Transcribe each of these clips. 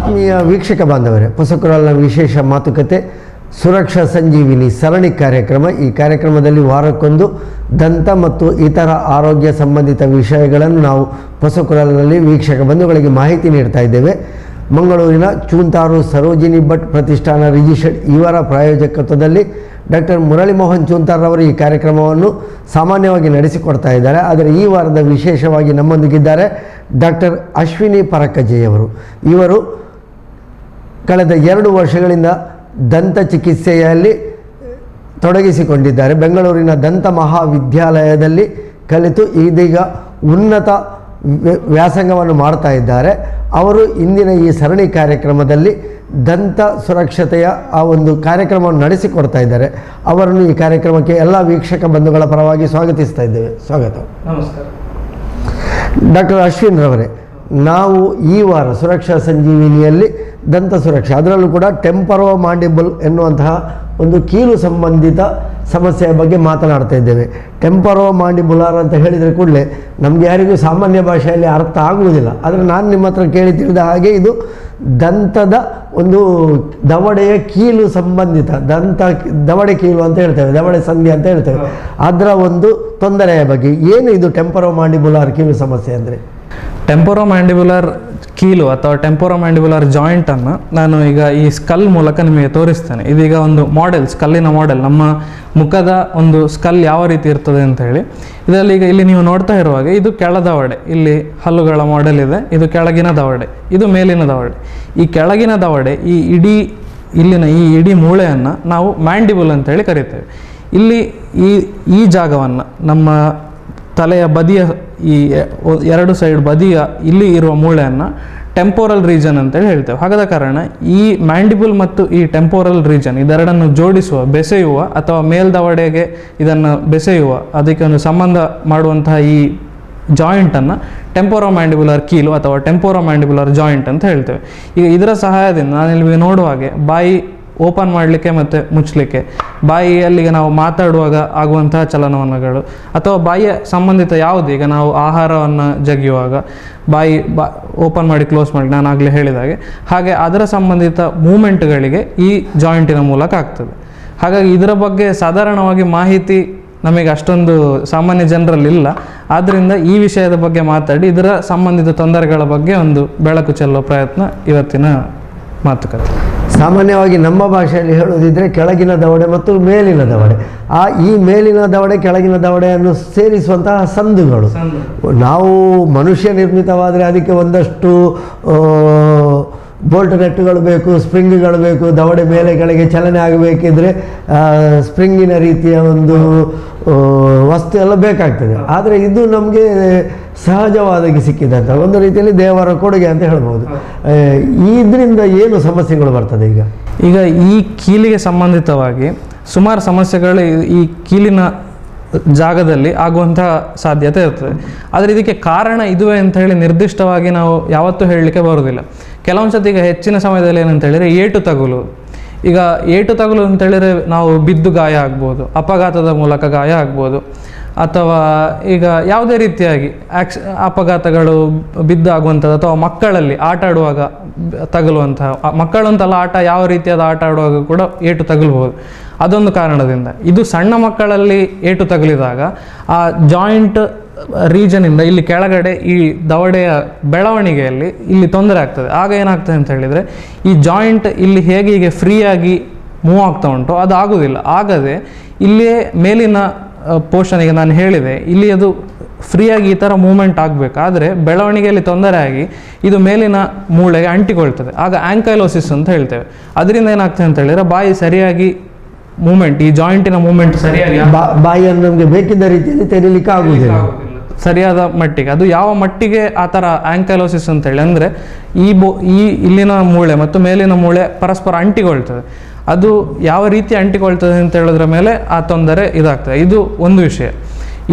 ಆತ್ಮೀಯ ವೀಕ್ಷಕ ಬಾಂಧವರೇ, ಹೊಸಕುರಲ್ನ ವಿಶೇಷ ಮಾತುಕತೆ ಸುರಕ್ಷಾ ಸಂಜೀವಿನಿ ಸರಣಿ ಕಾರ್ಯಕ್ರಮ. ಈ ಕಾರ್ಯಕ್ರಮದಲ್ಲಿ ವಾರಕ್ಕೊಂದು ದಂತ ಮತ್ತು ಇತರ ಆರೋಗ್ಯ ಸಂಬಂಧಿತ ವಿಷಯಗಳನ್ನು ನಾವು ಹೊಸಕುರಲ್ನಲ್ಲಿ ವೀಕ್ಷಕ ಬಂಧುಗಳಿಗೆ ಮಾಹಿತಿ ನೀಡ್ತಾ ಇದ್ದೇವೆ. ಮಂಗಳೂರಿನ ಚೂಂತಾರು ಸರೋಜಿನಿ ಭಟ್ ಪ್ರತಿಷ್ಠಾನ ರಿಜಿಸ್ಟರ್ಡ್ ಇವರ ಪ್ರಾಯೋಜಕತ್ವದಲ್ಲಿ ಡಾಕ್ಟರ್ ಮುರಳಿ ಮೋಹನ್ ಚೂಂತಾರವರು ಈ ಕಾರ್ಯಕ್ರಮವನ್ನು ಸಾಮಾನ್ಯವಾಗಿ ನಡೆಸಿಕೊಡ್ತಾ ಇದ್ದಾರೆ. ಆದರೆ ಈ ವಾರದ ವಿಶೇಷವಾಗಿ ನಮ್ಮೊಂದಿಗಿದ್ದಾರೆ ಡಾಕ್ಟರ್ ಅಶ್ವಿನಿ ಪರಕಜೆಯವರು. ಇವರು ಕಳೆದ 2 ವರ್ಷಗಳಿಂದ ದಂತ ಚಿಕಿತ್ಸೆಯಲ್ಲಿ ತೊಡಗಿಸಿಕೊಂಡಿದ್ದಾರೆ. ಬೆಂಗಳೂರಿನ ದಂತ ಮಹಾವಿದ್ಯಾಲಯದಲ್ಲಿ ಕಲಿತು ಇದೀಗ ಉನ್ನತ ವ್ಯಾಸಂಗವನ್ನು ಮಾಡ್ತಾ ಇದ್ದಾರೆ. ಅವರು ಇಂದಿನ ಈ ಸರಣಿ ಕಾರ್ಯಕ್ರಮದಲ್ಲಿ ದಂತ ಸುರಕ್ಷತೆಯ ಆ ಒಂದು ಕಾರ್ಯಕ್ರಮವನ್ನು ನಡೆಸಿಕೊಡ್ತಾ ಇದ್ದಾರೆ. ಅವರನ್ನು ಈ ಕಾರ್ಯಕ್ರಮಕ್ಕೆ ಎಲ್ಲ ವೀಕ್ಷಕ ಬಂಧುಗಳ ಪರವಾಗಿ ಸ್ವಾಗತಿಸ್ತಾ ಇದ್ದೇವೆ. ಸ್ವಾಗತ. ನಮಸ್ಕಾರ ಡಾಕ್ಟರ್ ಅಶ್ವಿನ್ ರವರೇ, ನಾವು ಈ ವಾರ ಸುರಕ್ಷಾ ಸಂಜೀವಿನಿಯಲ್ಲಿ ದಂತ ಸುರಕ್ಷೆ, ಅದರಲ್ಲೂ ಕೂಡ ಟೆಂಪರೋ ಮಾಂಡಿಬಲ್ ಎನ್ನುವಂತಹ ಒಂದು ಕೀಲು ಸಂಬಂಧಿತ ಸಮಸ್ಯೆಯ ಬಗ್ಗೆ ಮಾತನಾಡ್ತಾ ಇದ್ದೇವೆ. ಟೆಂಪರೋ ಮಾಂಡಿಬುಲಾರ್ ಅಂತ ಹೇಳಿದರೆ ಕೂಡಲೇ ನಮಗೆ ಯಾರಿಗೂ ಸಾಮಾನ್ಯ ಭಾಷೆಯಲ್ಲಿ ಅರ್ಥ ಆಗುವುದಿಲ್ಲ. ಆದರೆ ನಾನು ನಿಮ್ಮ ಹತ್ರ ಕೇಳಿ ತಿಳಿದ ಹಾಗೆ ಇದು ದಂತದ ಒಂದು ದವಡೆಯ ಕೀಲು ಸಂಬಂಧಿತ, ದವಡೆ ಕೀಲು ಅಂತ ಹೇಳ್ತೇವೆ, ದವಡೆ ಸಂಧಿ ಅಂತ ಹೇಳ್ತೇವೆ, ಅದರ ಒಂದು ತೊಂದರೆಯ ಬಗ್ಗೆ ಏನು ಇದು ಟೆಂಪರೋ ಮಾಂಡಿಬುಲಾರ್ ಕೀಲು ಸಮಸ್ಯೆ ಅಂದರೆ? ಟೆಂಪೊರೊಮ್ಯಾಂಡಿಬುಲರ್ ಕೀಲು ಅಥವಾ ಟೆಂಪೊರೊಮ್ಯಾಂಡಿಬುಲರ್ ಜಾಯಿಂಟ್ ಅನ್ನು ನಾನು ಈಗ ಈ ಸ್ಕಲ್ ಮೂಲಕ ನಿಮಗೆ ತೋರಿಸ್ತೇನೆ. ಇದೀಗ ಒಂದು ಮಾಡೆಲ್, ಸ್ಕಲ್ಲಿನ ಮಾಡೆಲ್, ನಮ್ಮ ಮುಖದ ಒಂದು ಸ್ಕಲ್ ಯಾವ ರೀತಿ ಇರ್ತದೆ ಅಂತ ಹೇಳಿ. ಇದರಲ್ಲಿ ಈಗ ಇಲ್ಲಿ ನೀವು ನೋಡ್ತಾ ಇರುವಾಗ ಇದು ಕೆಳ ದವಡೆ, ಇಲ್ಲಿ ಹಲ್ಲುಗಳ ಮಾಡೆಲ್ ಇದೆ, ಇದು ಕೆಳಗಿನ ದವಡೆ, ಇದು ಮೇಲಿನ ದವಡೆ. ಈ ಕೆಳಗಿನ ದವಡೆ ಈ ಇಲ್ಲಿನ ಈ ಇಡೀ ಮೂಳೆಯನ್ನು ನಾವು ಮ್ಯಾಂಡಿಬಲ್ ಅಂತೇಳಿ ಕರಿತೇವೆ. ಇಲ್ಲಿ ಈ ಜಾಗವನ್ನು ನಮ್ಮ ತಲೆಯ ಬದಿಯ ಈ 2 ಸೈಡ್ ಬದಿಯ ಇಲ್ಲಿ ಇರುವ ಮೂಳೆಯನ್ನು ಟೆಂಪೋರಲ್ ರೀಜನ್ ಅಂತೇಳಿ ಹೇಳ್ತೇವೆ. ಹಾಗಾದ ಕಾರಣ ಈ ಮ್ಯಾಂಡಿಬಲ್ ಮತ್ತು ಈ ಟೆಂಪೋರಲ್ ರೀಜನ್ ಇದೆರಡನ್ನು ಜೋಡಿಸುವ, ಬೆಸೆಯುವ ಅಥವಾ ಮೇಲ್ದವಡೆಗೆ ಇದನ್ನು ಬೆಸೆಯುವ, ಅದಕ್ಕೆ ಒಂದು ಸಂಬಂಧ ಮಾಡುವಂತಹ ಈ ಜಾಯಿಂಟನ್ನು ಟೆಂಪೊರೊಮ್ಯಾಂಡಿಬುಲರ್ ಕೀಲು ಅಥವಾ ಟೆಂಪೊರೊಮ್ಯಾಂಡಿಬುಲರ್ ಜಾಯಿಂಟ್ ಅಂತ ಹೇಳ್ತೇವೆ. ಈಗ ಇದರ ಸಹಾಯದಿಂದ ನಾನಿಲ್ಲಿ ನೋಡುವ ಹಾಗೆ ಬಾಯಿ ಓಪನ್ ಮಾಡಲಿಕ್ಕೆ ಮತ್ತು ಮುಚ್ಚಲಿಕ್ಕೆ, ಬಾಯಿಯಲ್ಲಿಗೆ ನಾವು ಮಾತಾಡುವಾಗ ಆಗುವಂತಹ ಚಲನವಲನಗಳು ಅಥವಾ ಬಾಯಿಯ ಸಂಬಂಧಿತ ಯಾವುದು, ಈಗ ನಾವು ಆಹಾರವನ್ನು ಜಗಿಯುವಾಗ ಬಾಯಿ ಓಪನ್ ಮಾಡಿ ಕ್ಲೋಸ್ ಮಾಡಿ ನಾನು ಆಗಲೇ ಹೇಳಿದಾಗೆ, ಹಾಗೆ ಅದರ ಸಂಬಂಧಿತ ಮೂಮೆಂಟ್ಗಳಿಗೆ ಈ ಜಾಯಿಂಟಿನ ಮೂಲಕ ಆಗ್ತದೆ. ಹಾಗಾಗಿ ಇದರ ಬಗ್ಗೆ ಸಾಧಾರಣವಾಗಿ ಮಾಹಿತಿ ನಮಗೆ ಅಷ್ಟೊಂದು ಸಾಮಾನ್ಯ ಜನರಲ್ಲಿ ಇಲ್ಲ. ಆದ್ದರಿಂದ ಈ ವಿಷಯದ ಬಗ್ಗೆ ಮಾತಾಡಿ ಇದರ ಸಂಬಂಧಿತ ತೊಂದರೆಗಳ ಬಗ್ಗೆ ಒಂದು ಬೆಳಕು ಚೆಲ್ಲುವ ಪ್ರಯತ್ನ ಇವತ್ತಿನ ಮಾತುಕತೆ. ಸಾಮಾನ್ಯವಾಗಿ ನಮ್ಮ ಭಾಷೆಯಲ್ಲಿ ಹೇಳೋದಿದ್ರೆ ಕೆಳಗಿನ ದವಡೆ ಮತ್ತು ಮೇಲಿನ ದವಡೆ, ಈ ಮೇಲಿನ ದವಡೆ ಕೆಳಗಿನ ದವಡೆಯನ್ನು ಸೇರಿಸುವಂತಹ ಸಂದುಗಳು. ನಾವು ಮನುಷ್ಯ ನಿರ್ಮಿತವಾದರೆ ಅದಕ್ಕೆ ಒಂದಷ್ಟು ಬೋಲ್ಟ್ ನೆಟ್ಟುಗಳು ಬೇಕು, ಸ್ಪ್ರಿಂಗ್ಗಳು ಬೇಕು, ದವಡೆ ಮೇಲೆ ಕೆಳಗೆ ಚಲನೆ ಆಗಬೇಕಿದ್ರೆ ಸ್ಪ್ರಿಂಗಿನ ರೀತಿಯ ಒಂದು ವಸ್ತು ಎಲ್ಲ ಬೇಕಾಗ್ತದೆ. ಆದರೆ ಇದು ನಮಗೆ ಸಹಜವಾಗಿ ಸಿಕ್ಕಿದಂಥ ಒಂದು ರೀತಿಯಲ್ಲಿ ದೇವರ ಕೊಡುಗೆ ಅಂತ ಹೇಳ್ಬೋದು. ಇದರಿಂದ ಏನು ಸಮಸ್ಯೆಗಳು ಬರ್ತದೆ? ಈಗ ಈ ಕೀಲಿಗೆ ಸಂಬಂಧಿತವಾಗಿ ಸುಮಾರು ಸಮಸ್ಯೆಗಳು ಈ ಕೀಲಿನ ಜಾಗದಲ್ಲಿ ಆಗುವಂತಹ ಸಾಧ್ಯತೆ ಇರ್ತದೆ. ಆದರೆ ಇದಕ್ಕೆ ಕಾರಣ ಇದುವೇ ಅಂತ ಹೇಳಿ ನಿರ್ದಿಷ್ಟವಾಗಿ ನಾವು ಯಾವತ್ತೂ ಹೇಳಲಿಕ್ಕೆ ಬರೋದಿಲ್ಲ. ಕೆಲವೊಂದು ಸತಿ ಈಗ ಹೆಚ್ಚಿನ ಸಮಯದಲ್ಲಿ ಏನಂತ ಹೇಳಿದರೆ ಏಟು ತಗುಲು. ಈಗ ಏಟು ತಗುಲು ಅಂತ ಹೇಳಿದರೆ ನಾವು ಬಿದ್ದು ಗಾಯ ಆಗ್ಬೋದು, ಅಪಘಾತದ ಮೂಲಕ ಗಾಯ ಆಗ್ಬೋದು, ಅಥವಾ ಈಗ ಯಾವುದೇ ರೀತಿಯಾಗಿ ಅಪಘಾತಗಳು ಬಿದ್ದಾಗುವಂಥದ್ದು, ಅಥವಾ ಮಕ್ಕಳಲ್ಲಿ ಆಟ ಆಡುವಾಗ ತಗುಲುವಂತಹ, ಮಕ್ಕಳಂತಲ್ಲ ಆಟ ಯಾವ ರೀತಿಯಾದ ಆಟ ಆಡುವಾಗ ಕೂಡ ಏಟು ತಗುಲ್ಬೋದು. ಅದೊಂದು ಕಾರಣದಿಂದ. ಇದು ಸಣ್ಣ ಮಕ್ಕಳಲ್ಲಿ ಏಟು ತಗುಲಿದಾಗ ಆ ಜಾಯಿಂಟ್ ರೀಜನಿಂದ ಇಲ್ಲಿ ಕೆಳಗಡೆ ಈ ದವಡೆಯ ಬೆಳವಣಿಗೆಯಲ್ಲಿ ಇಲ್ಲಿ ತೊಂದರೆ ಆಗ್ತದೆ. ಆಗ ಏನಾಗ್ತದೆ ಅಂತ ಹೇಳಿದರೆ ಈ ಜಾಯಿಂಟ್ ಇಲ್ಲಿ ಹೇಗೆ ಹೀಗೆ ಫ್ರೀಯಾಗಿ ಮೂವ್ ಆಗ್ತಾ ಉಂಟು ಅದು ಆಗೋದಿಲ್ಲ. ಆಗದೆ ಇಲ್ಲಿಯೇ ಮೇಲಿನ ಪೋರ್ಷನಿಗೆ ನಾನು ಹೇಳಿದೆ, ಇಲ್ಲಿ ಅದು ಫ್ರೀಯಾಗಿ ಈ ಥರ ಮೂವ್ಮೆಂಟ್ ಆಗಬೇಕಾದ್ರೆ ಬೆಳವಣಿಗೆಯಲ್ಲಿ ತೊಂದರೆ ಆಗಿ ಇದು ಮೇಲಿನ ಮೂಳೆಗೆ ಅಂಟಿಕೊಳ್ತದೆ. ಆಗ ಆಂಕೈಲೋಸಿಸ್ ಅಂತ ಹೇಳ್ತೇವೆ. ಅದರಿಂದ ಏನಾಗ್ತದೆ ಅಂತ ಹೇಳಿದರೆ ಬಾಯಿ ಸರಿಯಾಗಿ ಮೂಮೆಂಟ್, ಈ ಜಾಯಿಂಟಿನ ಮೂಮೆಂಟ್ ಸರಿಯಾಗಿ ಬಾಯಿಯನ್ನು ನಮಗೆ ಬೇಕಿದ್ದ ರೀತಿಯಲ್ಲಿ ತೆರೀಲಿಕ್ಕೆ ಆಗುವುದಿಲ್ಲ ಸರಿಯಾದ ಮಟ್ಟಿಗೆ. ಅದು ಯಾವ ಮಟ್ಟಿಗೆ ಆ ಥರ ಆಂಕೈಲೋಸಿಸ್ ಅಂತೇಳಿ ಅಂದರೆ ಈ ಇಲ್ಲಿನ ಮೂಳೆ ಮತ್ತು ಮೇಲಿನ ಮೂಳೆ ಪರಸ್ಪರ ಅಂಟಿಕೊಳ್ತದೆ. ಅದು ಯಾವ ರೀತಿ ಅಂಟಿಕೊಳ್ತದೆ ಅಂತ ಹೇಳೋದ್ರ ಮೇಲೆ ಆ ತೊಂದರೆ ಇದಾಗ್ತದೆ. ಇದು ಒಂದು ವಿಷಯ.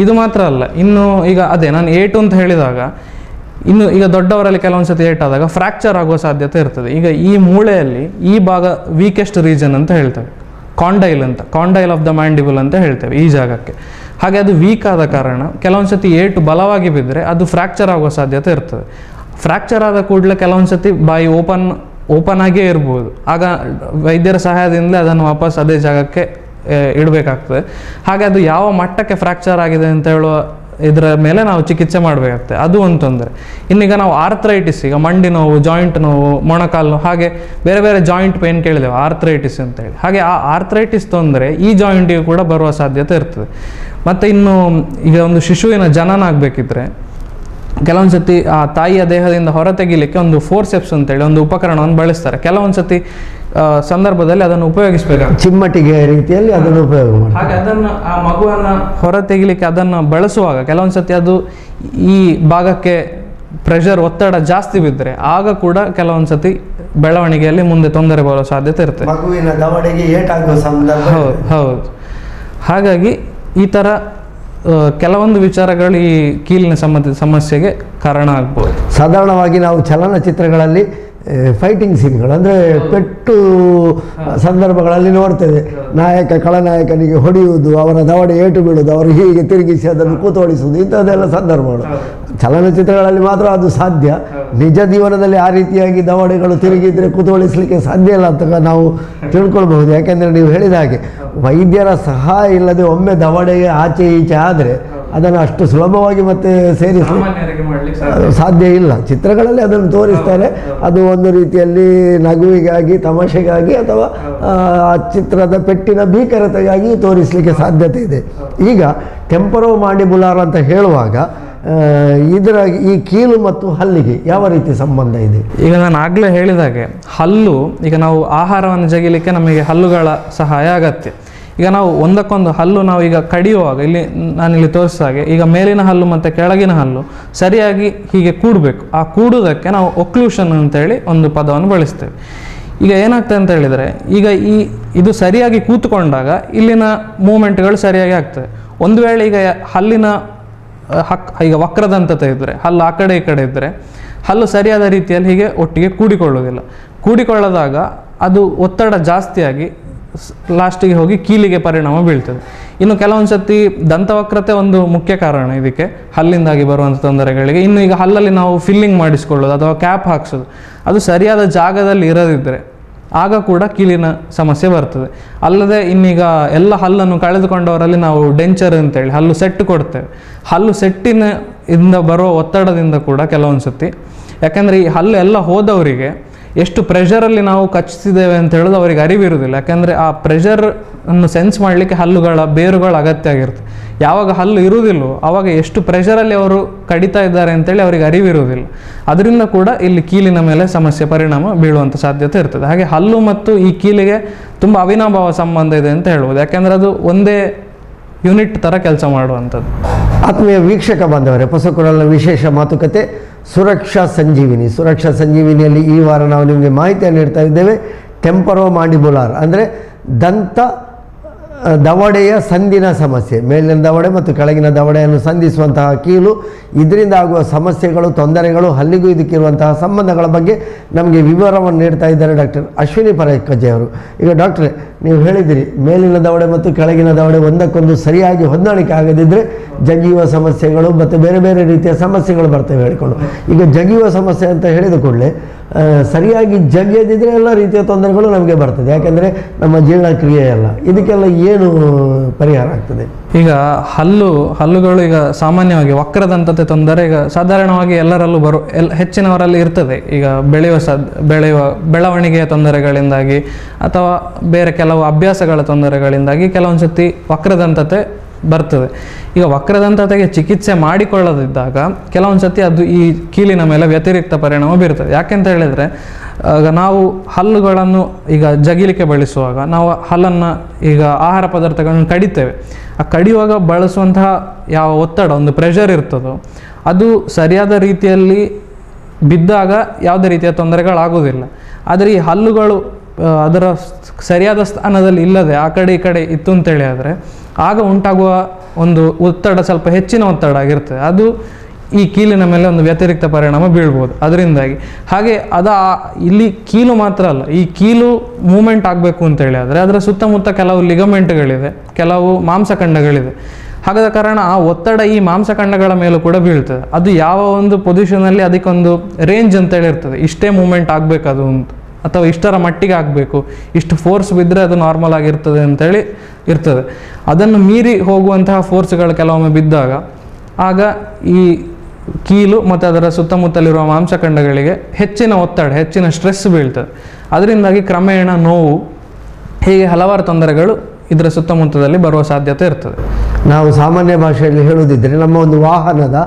ಇದು ಮಾತ್ರ ಅಲ್ಲ, ಇನ್ನು ಈಗ ಅದೇ ನಾನು ಏಟು ಅಂತ ಹೇಳಿದಾಗ ಇನ್ನು ಈಗ ದೊಡ್ಡವರಲ್ಲಿ ಕೆಲವೊಂದು ಸತಿ ಏಟಾದಾಗ ಫ್ರ್ಯಾಕ್ಚರ್ ಆಗುವ ಸಾಧ್ಯತೆ ಇರ್ತದೆ. ಈಗ ಈ ಮೂಳೆಯಲ್ಲಿ ಈ ಭಾಗ ವೀಕೆಸ್ಟ್ ರೀಜನ್ ಅಂತ ಹೇಳ್ತೇವೆ, ಕಾಂಡೈಲ್ ಆಫ್ ದ ಮ್ಯಾಂಡಿಬಲ್ ಅಂತ ಹೇಳ್ತೇವೆ ಈ ಜಾಗಕ್ಕೆ. ಹಾಗೆ ಅದು ವೀಕ್ ಆದ ಕಾರಣ ಕೆಲವೊಂದು ಸತಿ ಏಟು ಬಲವಾಗಿ ಬಿದ್ದರೆ ಅದು ಫ್ರ್ಯಾಕ್ಚರ್ ಆಗುವ ಸಾಧ್ಯತೆ ಇರ್ತದೆ. ಫ್ರ್ಯಾಕ್ಚರ್ ಆದ ಕೂಡಲೇ ಕೆಲವೊಂದು ಸತಿ ಬಾಯಿ ಓಪನ್ ಓಪನ್ ಆಗೇ ಇರ್ಬೋದು. ಆಗ ವೈದ್ಯರ ಸಹಾಯದಿಂದಲೇ ಅದನ್ನು ವಾಪಸ್ ಅದೇ ಜಾಗಕ್ಕೆ ಇಡಬೇಕಾಗ್ತದೆ. ಹಾಗೆ ಅದು ಯಾವ ಮಟ್ಟಕ್ಕೆ ಫ್ರ್ಯಾಕ್ಚರ್ ಆಗಿದೆ ಅಂತ ಹೇಳುವ ಇದರ ಮೇಲೆ ನಾವು ಚಿಕಿತ್ಸೆ ಮಾಡಬೇಕಾಗ್ತದೆ. ಅದು ಒಂದು ತೊಂದರೆ. ಇನ್ನೀಗ ನಾವು ಆರ್ಥ್ರೈಟಿಸ್, ಈಗ ಮಂಡಿ ನೋವು, ಜಾಯಿಂಟ್ ನೋವು, ಮೊಣಕಾಲು, ಹಾಗೆ ಬೇರೆ ಬೇರೆ ಜಾಯಿಂಟ್ ಪೇನ್ ಕೇಳಿದೆವು ಆರ್ಥ್ರೈಟಿಸ್ ಅಂತ ಹೇಳಿ. ಹಾಗೆ ಆ ಆರ್ಥ್ರೈಟಿಸ್ ತೊಂದರೆ ಈ ಜಾಯಿಂಟಿಗೆ ಕೂಡ ಬರುವ ಸಾಧ್ಯತೆ ಇರ್ತದೆ. ಮತ್ತು ಇನ್ನು ಈಗ ಒಂದು ಶಿಶುವಿನ ಜನನ ಆಗಬೇಕಿದ್ರೆ ಕೆಲವೊಂದು ಸತಿ ಆ ತಾಯಿಯ ದೇಹದಿಂದ ಹೊರ ತೆಗಿಲಿಕ್ಕೆ ಒಂದು ಫೋರ್ಸೆಪ್ಸ್ ಅಂತೇಳಿ ಒಂದು ಉಪಕರಣವನ್ನು ಬಳಸ್ತಾರೆ. ಕೆಲವೊಂದು ಸತಿ ಸಂದರ್ಭದಲ್ಲಿ ಅದನ್ನು ಉಪಯೋಗಿಸಬೇಕಾಗ್ತದೆ, ಚಿಮ್ಮಟಿಗೆ ರೀತಿಯಲ್ಲಿ ಅದನ್ನು ಉಪಯೋಗ ಮಾಡಿ. ಹಾಗೆ ಅದನ್ನು ಆ ಮಗುವನ್ನು ಹೊರ ತೆಗಿಲಿಕ್ಕೆ ಅದನ್ನು ಬಳಸುವಾಗ ಕೆಲವೊಂದು ಸತಿ ಅದು ಈ ಭಾಗಕ್ಕೆ ಪ್ರೆಷರ್, ಒತ್ತಡ ಜಾಸ್ತಿ ಬಿದ್ದರೆ ಆಗ ಕೂಡ ಕೆಲವೊಂದು ಸತಿ ಬೆಳವಣಿಗೆಯಲ್ಲಿ ಮುಂದೆ ತೊಂದರೆ ಬರೋ ಸಾಧ್ಯತೆ ಇರ್ತದೆ. ಮಗುವಿನ ದವಡೆಗೆ ಏಟಾಗುವ ಸಂದರ್ಭ. ಹೌದು. ಹಾಗಾಗಿ ಈ ಥರ ಕೆಲವೊಂದು ವಿಚಾರಗಳು ಈ ಕೀಲಿನ ಸಂಬಂಧಿತ ಸಮಸ್ಯೆಗೆ ಕಾರಣ ಆಗ್ಬೋದು. ಸಾಧಾರಣವಾಗಿ ನಾವು ಚಲನಚಿತ್ರಗಳಲ್ಲಿ ಫೈಟಿಂಗ್ ಸೀನ್ಗಳು ಅಂದರೆ ಪೆಟ್ಟು ಸಂದರ್ಭಗಳಲ್ಲಿ ನೋಡ್ತೇವೆ. ನಾಯಕ ಖಳನಾಯಕನಿಗೆ ಹೊಡೆಯುವುದು, ಅವರ ದವಡೆ ಏಟು ಬೀಳುವುದು, ಅವರು ಹೀಗೆ ತಿರುಗಿಸಿ ಅದನ್ನು ಕೂತೋಳಿಸುವುದು, ಇಂಥದ್ದೆಲ್ಲ ಸಂದರ್ಭಗಳು ಚಲನಚಿತ್ರಗಳಲ್ಲಿ ಮಾತ್ರ ಅದು ಸಾಧ್ಯ. ನಿಜ ಜೀವನದಲ್ಲಿ ಆ ರೀತಿಯಾಗಿ ದವಡೆಗಳು ತಿರುಗಿದ್ರೆ ಕೂತೋಳಿಸಲಿಕ್ಕೆ ಸಾಧ್ಯ ಇಲ್ಲ ಅಂತ ನಾವು ತಿಳ್ಕೊಳ್ಬಹುದು. ಯಾಕೆಂದರೆ ನೀವು ಹೇಳಿದ ಹಾಗೆ ವೈದ್ಯರ ಸಹಾಯ ಇಲ್ಲದೆ ಒಮ್ಮೆ ದವಡೆಗೆ ಆಚೆ ಈಚೆ ಆದರೆ ಅದನ್ನು ಅಷ್ಟು ಸುಲಭವಾಗಿ ಮತ್ತೆ ಸೇರಿಸಲಿಕ್ಕೆ ಸಾಧ್ಯ ಇಲ್ಲ. ಚಿತ್ರಗಳಲ್ಲಿ ಅದನ್ನು ತೋರಿಸ್ತಾರೆ. ಅದು ಒಂದು ರೀತಿಯಲ್ಲಿ ನಗುವಿಗಾಗಿ, ತಮಾಷೆಗಾಗಿ ಅಥವಾ ಆ ಚಿತ್ರದ ಪೆಟ್ಟಿನ ಭೀಕರತೆಗಾಗಿ ತೋರಿಸಲಿಕ್ಕೆ ಸಾಧ್ಯತೆ ಇದೆ. ಈಗ ಟೆಂಪರೋಮಾಂಡಿಬುಲಾರ್ ಅಂತ ಹೇಳುವಾಗ ಇದರ ಈ ಕೀಲು ಮತ್ತು ಹಲ್ಲಿಗೆ ಯಾವ ರೀತಿ ಸಂಬಂಧ ಇದೆ? ಈಗ ನಾನು ಆಗಲೇ ಹೇಳಿದಾಗೆ ಹಲ್ಲು, ಈಗ ನಾವು ಆಹಾರವನ್ನು ಜಗಿಲಿಕ್ಕೆ ನಮಗೆ ಹಲ್ಲುಗಳ ಸಹಾಯ ಅಗತ್ಯ. ಈಗ ನಾವು ಒಂದಕ್ಕೊಂದು ಹಲ್ಲು ನಾವು ಈಗ ಕಡಿಯುವಾಗ ನಾನಿಲ್ಲಿ ತೋರಿಸಿದಾಗೆ ಈಗ ಮೇಲಿನ ಹಲ್ಲು ಮತ್ತು ಕೆಳಗಿನ ಹಲ್ಲು ಸರಿಯಾಗಿ ಹೀಗೆ ಕೂಡಬೇಕು. ಆ ಕೂಡುವುದಕ್ಕೆ ನಾವು ಒಕ್ಲೂಷನ್ ಅಂತೇಳಿ ಒಂದು ಪದವನ್ನು ಬಳಸ್ತೇವೆ. ಈಗ ಏನಾಗ್ತದೆ ಅಂತ ಹೇಳಿದರೆ, ಈಗ ಇದು ಸರಿಯಾಗಿ ಕೂತ್ಕೊಂಡಾಗ ಇಲ್ಲಿನ ಮೂಮೆಂಟ್ಗಳು ಸರಿಯಾಗಿ ಆಗ್ತದೆ. ಒಂದು ವೇಳೆ ಈಗ ಹಲ್ಲಿನ ಈಗ ವಕ್ರದಂತತೆ ಇದ್ದರೆ, ಹಲ್ಲು ಆ ಕಡೆ ಈ ಕಡೆ ಇದ್ದರೆ ಹಲ್ಲು ಸರಿಯಾದ ರೀತಿಯಲ್ಲಿ ಹೀಗೆ ಒಟ್ಟಿಗೆ ಕೂಡಿಕೊಳ್ಳೋದಿಲ್ಲ. ಕೂಡಿಕೊಳ್ಳದಾಗ ಅದು ಒತ್ತಡ ಜಾಸ್ತಿಯಾಗಿ ಲಾಸ್ಟಿಗೆ ಹೋಗಿ ಕೀಲಿಗೆ ಪರಿಣಾಮ ಬೀಳ್ತದೆ. ಇನ್ನು ಕೆಲವೊಂದು ಸತಿ ದಂತವಕ್ರತೆ ಒಂದು ಮುಖ್ಯ ಕಾರಣ ಇದಕ್ಕೆ, ಹಲ್ಲಿಂದಾಗಿ ಬರುವಂಥ ತೊಂದರೆಗಳಿಗೆ. ಇನ್ನು ಈಗ ಹಲ್ಲಲ್ಲಿ ನಾವು ಫಿಲ್ಲಿಂಗ್ ಮಾಡಿಸ್ಕೊಳ್ಳೋದು ಅಥವಾ ಕ್ಯಾಪ್ ಹಾಕ್ಸೋದು, ಅದು ಸರಿಯಾದ ಜಾಗದಲ್ಲಿ ಇರದಿದ್ದರೆ ಆಗ ಕೂಡ ಕೀಲಿನ ಸಮಸ್ಯೆ ಬರ್ತದೆ. ಅಲ್ಲದೆ ಇನ್ನೀಗ ಎಲ್ಲ ಹಲ್ಲನ್ನು ಕಳೆದುಕೊಂಡವರಲ್ಲಿ ನಾವು ಡೆಂಚರ್ ಅಂತೇಳಿ ಹಲ್ಲು ಸೆಟ್ ಕೊಡ್ತೇವೆ. ಹಲ್ಲು ಸೆಟ್ಟಿನಿಂದ ಬರೋ ಒತ್ತಡದಿಂದ ಕೂಡ ಕೆಲವೊಂದು ಸತಿ, ಯಾಕೆಂದರೆ ಈ ಹಲ್ಲು ಎಲ್ಲ ಹೋದವರಿಗೆ ಎಷ್ಟು ಪ್ರೆಷರಲ್ಲಿ ನಾವು ಕಚ್ಚಿದ್ದೇವೆ ಅಂತ ಹೇಳೋದು ಅವರಿಗೆ ಅರಿವಿರುವುದಿಲ್ಲ. ಯಾಕೆಂದರೆ ಆ ಪ್ರೆಷರನ್ನು ಸೆನ್ಸ್ ಮಾಡಲಿಕ್ಕೆ ಹಲ್ಲುಗಳ ಬೇರುಗಳು ಅಗತ್ಯ ಆಗಿರುತ್ತೆ. ಯಾವಾಗ ಹಲ್ಲು ಇರುವುದಿಲ್ಲವೋ ಆವಾಗ ಎಷ್ಟು ಪ್ರೆಷರಲ್ಲಿ ಅವರು ಕಡಿತಾ ಇದ್ದಾರೆ ಅಂತೇಳಿ ಅವರಿಗೆ ಅರಿವಿರುವುದಿಲ್ಲ. ಅದರಿಂದ ಕೂಡ ಇಲ್ಲಿ ಕೀಲಿನ ಮೇಲೆ ಸಮಸ್ಯೆ ಪರಿಣಾಮ ಬೀಳುವಂಥ ಸಾಧ್ಯತೆ ಇರ್ತದೆ. ಹಾಗೆ ಹಲ್ಲು ಮತ್ತು ಈ ಕೀಲಿಗೆ ತುಂಬ ಅವಿನಾಭಾವ ಸಂಬಂಧ ಇದೆ ಅಂತ ಹೇಳ್ಬೋದು. ಯಾಕೆಂದರೆ ಅದು ಒಂದೇ ಯೂನಿಟ್ ಥರ ಕೆಲಸ ಮಾಡುವಂಥದ್ದು. ಆತ್ಮೀಯ ವೀಕ್ಷಕ ಬಾಂಧವರೇ, ಪೊಸಕುರಲ್ನ ವಿಶೇಷ ಮಾತುಕತೆ ಸುರಕ್ಷಾ ಸಂಜೀವಿನಿ. ಸುರಕ್ಷಾ ಸಂಜೀವಿನಿಯಲ್ಲಿ ಈ ವಾರ ನಾವು ನಿಮಗೆ ಮಾಹಿತಿಯನ್ನು ನೀಡ್ತಾ ಇದ್ದೇವೆ. ಟೆಂಪರೋಮಾಂಡಿಬುಲಾರ್ ಅಂದರೆ ದಂತ ದವಡೆಯ ಸಂದಿನ ಸಮಸ್ಯೆ, ಮೇಲಿನ ದವಡೆ ಮತ್ತು ಕೆಳಗಿನ ದವಡೆಯನ್ನು ಸಂಧಿಸುವಂತಹ ಕೀಲು, ಇದರಿಂದ ಆಗುವ ಸಮಸ್ಯೆಗಳು, ತೊಂದರೆಗಳು, ಹಲ್ಲಿಗೂ ಇದಕ್ಕಿರುವಂತಹ ಸಂಬಂಧಗಳ ಬಗ್ಗೆ ನಮಗೆ ವಿವರವನ್ನು ನೀಡ್ತಾ ಇದ್ದಾರೆ ಡಾಕ್ಟರ್ ಅಶ್ವಿನಿ ಪರಕಜ್ಜೆ ಅವರು. ಈಗ ಡಾಕ್ಟ್ರೇ, ನೀವು ಹೇಳಿದಿರಿ ಮೇಲಿನ ದವಡೆ ಮತ್ತು ಕೆಳಗಿನ ದವಡೆ ಒಂದಕ್ಕೊಂದು ಸರಿಯಾಗಿ ಹೊಂದಾಣಿಕೆ ಆಗದಿದ್ದರೆ ಜಗಿಯುವ ಸಮಸ್ಯೆಗಳು ಮತ್ತು ಬೇರೆ ಬೇರೆ ರೀತಿಯ ಸಮಸ್ಯೆಗಳು ಬರ್ತವೆ ಹೇಳಿಕೊಂಡು. ಈಗ ಜಗಿಯುವ ಸಮಸ್ಯೆ ಅಂತ ಹೇಳಿದ ಕೂಡಲೇ ಸರಿಯಾಗಿ ಜಗಿಯದಿದ್ದರೆ ಎಲ್ಲ ರೀತಿಯ ತೊಂದರೆಗಳು ನಮಗೆ ಬರ್ತದೆ. ಯಾಕೆಂದರೆ ನಮ್ಮ ಜೀರ್ಣಕ್ರಿಯೆ ಎಲ್ಲ, ಇದಕ್ಕೆಲ್ಲ ಏನು ಪರಿಹಾರ ಆಗ್ತದೆ? ಈಗ ಹಲ್ಲುಗಳು ಈಗ ಸಾಮಾನ್ಯವಾಗಿ ವಕ್ರದಂತತೆ ತೊಂದರೆ ಈಗ ಸಾಧಾರಣವಾಗಿ ಎಲ್ಲರಲ್ಲೂ ಹೆಚ್ಚಿನವರಲ್ಲಿ ಇರ್ತದೆ. ಈಗ ಬೆಳವಣಿಗೆಯ ತೊಂದರೆಗಳಿಂದಾಗಿ ಅಥವಾ ಬೇರೆ ಕೆಲವು ಅಭ್ಯಾಸಗಳ ತೊಂದರೆಗಳಿಂದಾಗಿ ಕೆಲವೊಂದು ಸತಿ ವಕ್ರದಂತತೆ ಬರ್ತದೆ. ಈಗ ವಕ್ರದಂತತೆಗೆ ಚಿಕಿತ್ಸೆ ಮಾಡಿಕೊಳ್ಳದಿದ್ದಾಗ ಕೆಲವೊಂದು ಸತಿ ಅದು ಈ ಕೀಲಿನ ಮೇಲೆ ವ್ಯತಿರಿಕ್ತ ಪರಿಣಾಮ ಬೀರ್ತದೆ. ಯಾಕೆಂತ ಹೇಳಿದರೆ, ನಾವು ಹಲ್ಲುಗಳನ್ನು ಈಗ ಜಗಿಲಿಕ್ಕೆ ಬಳಸುವಾಗ ನಾವು ಹಲ್ಲನ್ನು ಈಗ ಆಹಾರ ಪದಾರ್ಥಗಳನ್ನು ಕಡಿತೇವೆ. ಆ ಕಡಿಯುವಾಗ ಬಳಸುವಂತಹ ಯಾವ ಒತ್ತಡ, ಒಂದು ಪ್ರೆಷರ್ ಇರ್ತದೋ ಅದು ಸರಿಯಾದ ರೀತಿಯಲ್ಲಿ ಬಿದ್ದಾಗ ಯಾವುದೇ ರೀತಿಯ ತೊಂದರೆಗಳಾಗೋದಿಲ್ಲ. ಆದರೆ ಈ ಹಲ್ಲುಗಳು ಅದರ ಸರಿಯಾದ ಸ್ಥಾನದಲ್ಲಿ ಇಲ್ಲದೆ ಆ ಕಡೆ ಈ ಕಡೆ ಇತ್ತು ಅಂತೇಳಿ ಆದರೆ ಆಗ ಉಂಟಾಗುವ ಒಂದು ಒತ್ತಡ ಸ್ವಲ್ಪ ಹೆಚ್ಚಿನ ಒತ್ತಡ ಆಗಿರ್ತದೆ. ಅದು ಈ ಕೀಲಿನ ಮೇಲೆ ಒಂದು ವ್ಯತಿರಿಕ್ತ ಪರಿಣಾಮ ಬೀಳ್ಬೋದು ಅದರಿಂದಾಗಿ. ಹಾಗೆ ಇಲ್ಲಿ ಕೀಲು ಮಾತ್ರ ಅಲ್ಲ, ಈ ಕೀಲು ಮೂಮೆಂಟ್ ಆಗಬೇಕು ಅಂತೇಳಿ ಆದರೆ ಅದರ ಸುತ್ತಮುತ್ತ ಕೆಲವು ಲಿಗಮೆಂಟ್ಗಳಿದೆ, ಕೆಲವು ಮಾಂಸಖಂಡಗಳಿದೆ. ಹಾಗಾದ ಕಾರಣ ಆ ಒತ್ತಡ ಈ ಮಾಂಸಖಂಡಗಳ ಮೇಲೂ ಕೂಡ ಬೀಳ್ತದೆ. ಅದು ಯಾವ ಒಂದು ಪೊಸಿಷನಲ್ಲಿ ಅದಕ್ಕೊಂದು ರೇಂಜ್ ಅಂತೇಳಿ ಇರ್ತದೆ, ಇಷ್ಟೇ ಮೂಮೆಂಟ್ ಆಗಬೇಕದು ಅಂತ. ಅಥವಾ ಇಷ್ಟರ ಮಟ್ಟಿಗೆ ಆಗಬೇಕು, ಇಷ್ಟು ಫೋರ್ಸ್ ಬಿದ್ದರೆ ಅದು ನಾರ್ಮಲ್ ಆಗಿರ್ತದೆ ಅಂತೇಳಿ ಇರ್ತದೆ. ಅದನ್ನು ಮೀರಿ ಹೋಗುವಂತಹ ಫೋರ್ಸ್ಗಳು ಕೆಲವೊಮ್ಮೆ ಬಿದ್ದಾಗ ಆಗ ಈ ಕೀಲು ಮತ್ತು ಅದರ ಸುತ್ತಮುತ್ತಲಿರುವ ಮಾಂಸಖಂಡಗಳಿಗೆ ಹೆಚ್ಚಿನ ಒತ್ತಡ, ಹೆಚ್ಚಿನ ಸ್ಟ್ರೆಸ್ ಬೀಳ್ತದೆ. ಅದರಿಂದಾಗಿ ಕ್ರಮೇಣ ನೋವು, ಹೀಗೆ ಹಲವಾರು ತೊಂದರೆಗಳು ಇದರ ಸುತ್ತಮುತ್ತದಲ್ಲಿ ಬರುವ ಸಾಧ್ಯತೆ ಇರ್ತದೆ. ನಾವು ಸಾಮಾನ್ಯ ಭಾಷೆಯಲ್ಲಿ ಹೇಳುವುದಿದ್ದರೆ ನಮ್ಮ ಒಂದು ವಾಹನದ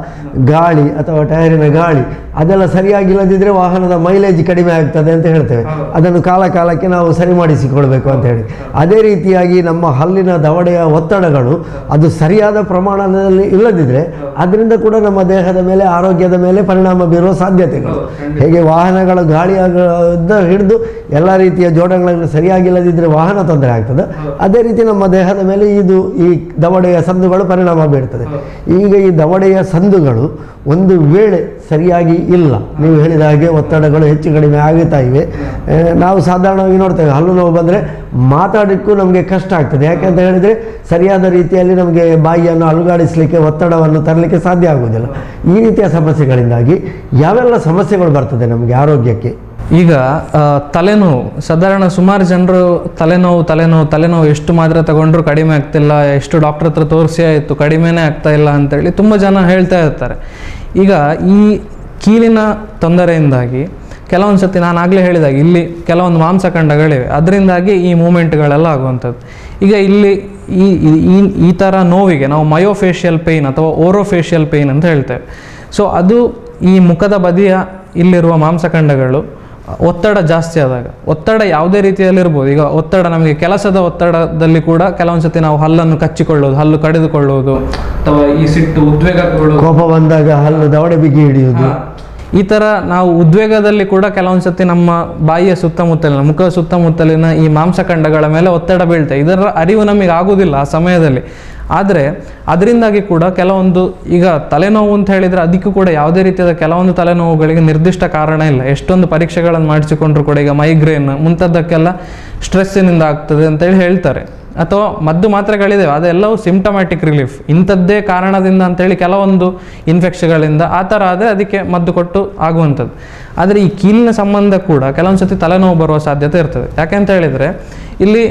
ಗಾಳಿ ಅಥವಾ ಟೈರಿನ ಗಾಳಿ ಅದೆಲ್ಲ ಸರಿಯಾಗಿಲ್ಲದಿದ್ದರೆ ವಾಹನದ ಮೈಲೇಜ್ ಕಡಿಮೆ ಆಗ್ತದೆ ಅಂತ ಹೇಳ್ತೇವೆ. ಅದನ್ನು ಕಾಲಕ್ಕೆ ನಾವು ಸರಿ ಮಾಡಿಸಿಕೊಳ್ಬೇಕು ಅಂತ ಹೇಳಿ. ಅದೇ ರೀತಿಯಾಗಿ ನಮ್ಮ ಹಲ್ಲಿನ ದವಡೆಯ ಒತ್ತಡಗಳು ಅದು ಸರಿಯಾದ ಪ್ರಮಾಣದಲ್ಲಿ ಇಲ್ಲದಿದ್ದರೆ ಅದರಿಂದ ಕೂಡ ನಮ್ಮ ದೇಹದ ಮೇಲೆ, ಆರೋಗ್ಯದ ಮೇಲೆ ಪರಿಣಾಮ ಬೀರುವ ಸಾಧ್ಯತೆಗಳು. ಹೇಗೆ ವಾಹನಗಳ ಗಾಳಿಯಾದ ಹಿಡಿದು ಎಲ್ಲ ರೀತಿಯ ಜೋಡಣೆಗಳು ಸರಿಯಾಗಿಲ್ಲದಿದ್ದರೆ ವಾಹನ ತೊಂದರೆ ಆಗ್ತದೆ, ಅದೇ ರೀತಿ ನಮ್ಮ ದೇಹದ ಮೇಲೆ ಈ ದವಡೆಯ ಸಂದುಗಳು ಪರಿಣಾಮ ಬೀರ್ತದೆ. ಈಗ ಈ ದವಡೆಯ ಸಂದುಗಳು ಒಂದು ವೇಳೆ ಸರಿಯಾಗಿ ಇಲ್ಲ, ನೀವು ಹೇಳಿದ ಹಾಗೆ ಒತ್ತಡಗಳು ಹೆಚ್ಚು ಕಡಿಮೆ ಆಗುತ್ತಾ ಇವೆ. ನಾವು ಸಾಧಾರಣವಾಗಿ ನೋಡ್ತೇವೆ, ಹಲ್ಲು ನೋವು ಬಂದರೆ ಮಾತಾಡಲಿಕ್ಕೂ ನಮಗೆ ಕಷ್ಟ ಆಗ್ತದೆ. ಯಾಕೆಂತ ಹೇಳಿದರೆ ಸರಿಯಾದ ರೀತಿಯಲ್ಲಿ ನಮಗೆ ಬಾಯಿಯನ್ನು ಅಲುಗಾಡಿಸಲಿಕ್ಕೆ, ಒತ್ತಡವನ್ನು ತರಲಿಕ್ಕೆ ಸಾಧ್ಯ ಆಗುವುದಿಲ್ಲ. ಈ ರೀತಿಯ ಸಮಸ್ಯೆಗಳಿಂದಾಗಿ ಯಾವೆಲ್ಲ ಸಮಸ್ಯೆಗಳು ಬರ್ತದೆ ನಮಗೆ ಆರೋಗ್ಯಕ್ಕೆ? ಈಗ ತಲೆನೋವು, ಸಾಧಾರಣ ಸುಮಾರು ಜನರು ತಲೆನೋವು ಎಷ್ಟು ಮಾತ್ರೆ ತಗೊಂಡ್ರು ಕಡಿಮೆ ಆಗ್ತಿಲ್ಲ, ಎಷ್ಟು ಡಾಕ್ಟರ್ ಹತ್ರ ತೋರಿಸಿ ಆಯಿತು ಕಡಿಮೆನೇ ಆಗ್ತಾ ಇಲ್ಲ ಅಂತೇಳಿ ತುಂಬ ಜನ ಹೇಳ್ತಾ ಇರ್ತಾರೆ. ಈಗ ಈ ಕೀಲಿನ ತೊಂದರೆಯಿಂದಾಗಿ ಕೆಲವೊಂದು ಸತಿ ನಾನು ಆಗಲೇ ಹೇಳಿದಾಗ ಇಲ್ಲಿ ಕೆಲವೊಂದು ಮಾಂಸಖಂಡಗಳಿವೆ, ಅದರಿಂದಾಗಿ ಈ ಮೂಮೆಂಟ್ಗಳೆಲ್ಲ ಆಗುವಂಥದ್ದು. ಈಗ ಇಲ್ಲಿ ಈ ಥರ ನೋವಿಗೆ ನಾವು ಮಯೋಫೇಶಿಯಲ್ ಪೇಯ್ನ್ ಅಥವಾ ಓರೋಫೇಶಿಯಲ್ ಪೇಯ್ನ್ ಅಂತ ಹೇಳ್ತೇವೆ. ಸೊ ಅದು ಈ ಮುಖದ ಬದಿಯ ಇಲ್ಲಿರುವ ಮಾಂಸಖಂಡಗಳು ಒತ್ತಡ ಜಾಸ್ತಿ ಆದಾಗ, ಒತ್ತಡ ಯಾವುದೇ ರೀತಿಯಲ್ಲಿರ್ಬೋದು. ಈಗ ಒತ್ತಡ ನಮಗೆ ಕೆಲಸದ ಒತ್ತಡದಲ್ಲಿ ಕೂಡ ಕೆಲವೊಂದು ಸತಿ ನಾವು ಹಲ್ಲನ್ನು ಕಚ್ಚಿಕೊಳ್ಳೋದು, ಹಲ್ಲು ಕಡಿದುಕೊಳ್ಳುವುದು, ಅಥವಾ ಈ ಸಿಟ್ಟು, ಉದ್ವೇಗಗಳು, ಕೋಪ ಬಂದಾಗ ಹಲ್ಲು ದವಡೆ ಬಿಗಿ ಹಿಡಿಯುವುದು, ಈ ಥರ ನಾವು ಉದ್ವೇಗದಲ್ಲಿ ಕೂಡ ಕೆಲವೊಂದು ಸತಿ ನಮ್ಮ ಬಾಯಿಯ ಸುತ್ತಮುತ್ತಲಿನ, ಮುಖದ ಸುತ್ತಮುತ್ತಲಿನ ಈ ಮಾಂಸಖಂಡಗಳ ಮೇಲೆ ಒತ್ತಡ ಬೀಳ್ತದೆ. ಇದರ ಅರಿವು ನಮಗೆ ಆಗೋದಿಲ್ಲ ಆ ಸಮಯದಲ್ಲಿ. ಆದರೆ ಅದರಿಂದಾಗಿ ಕೂಡ ಕೆಲವೊಂದು, ಈಗ ತಲೆನೋವು ಅಂತ ಹೇಳಿದರೆ ಅದಕ್ಕೂ ಕೂಡ ಯಾವುದೇ ರೀತಿಯಾದ ಕೆಲವೊಂದು ತಲೆನೋವುಗಳಿಗೆ ನಿರ್ದಿಷ್ಟ ಕಾರಣ ಇಲ್ಲ. ಎಷ್ಟೊಂದು ಪರೀಕ್ಷೆಗಳನ್ನು ಮಾಡಿಸಿಕೊಂಡ್ರು ಕೂಡ ಈಗ ಮೈಗ್ರೇನ್ ಮುಂತಾದಕ್ಕೆಲ್ಲ ಸ್ಟ್ರೆಸ್ಸಿನಿಂದ ಆಗ್ತದೆ ಅಂತೇಳಿ ಹೇಳ್ತಾರೆ. ಅಥವಾ ಮದ್ದು ಮಾತ್ರೆಗಳಿದೆ, ಅದೆಲ್ಲವೂ ಸಿಂಪ್ಟಮ್ಯಾಟಿಕ್ ರಿಲೀಫ್, ಇಂಥದ್ದೇ ಕಾರಣದಿಂದ ಅಂತೇಳಿ ಕೆಲವೊಂದು ಇನ್ಫೆಕ್ಷನ್ಗಳಿಂದ ಆ ಥರ ಆದರೆ ಅದಕ್ಕೆ ಮದ್ದು ಕೊಟ್ಟು ಆಗುವಂಥದ್ದು. ಆದರೆ ಈ ಕೀಲಿನ ಸಂಬಂಧ ಕೂಡ ಕೆಲವೊಂದು ಸತಿ ತಲೆನೋವು ಬರುವ ಸಾಧ್ಯತೆ ಇರ್ತದೆ. ಯಾಕೆಂತ ಹೇಳಿದರೆ ಇಲ್ಲಿ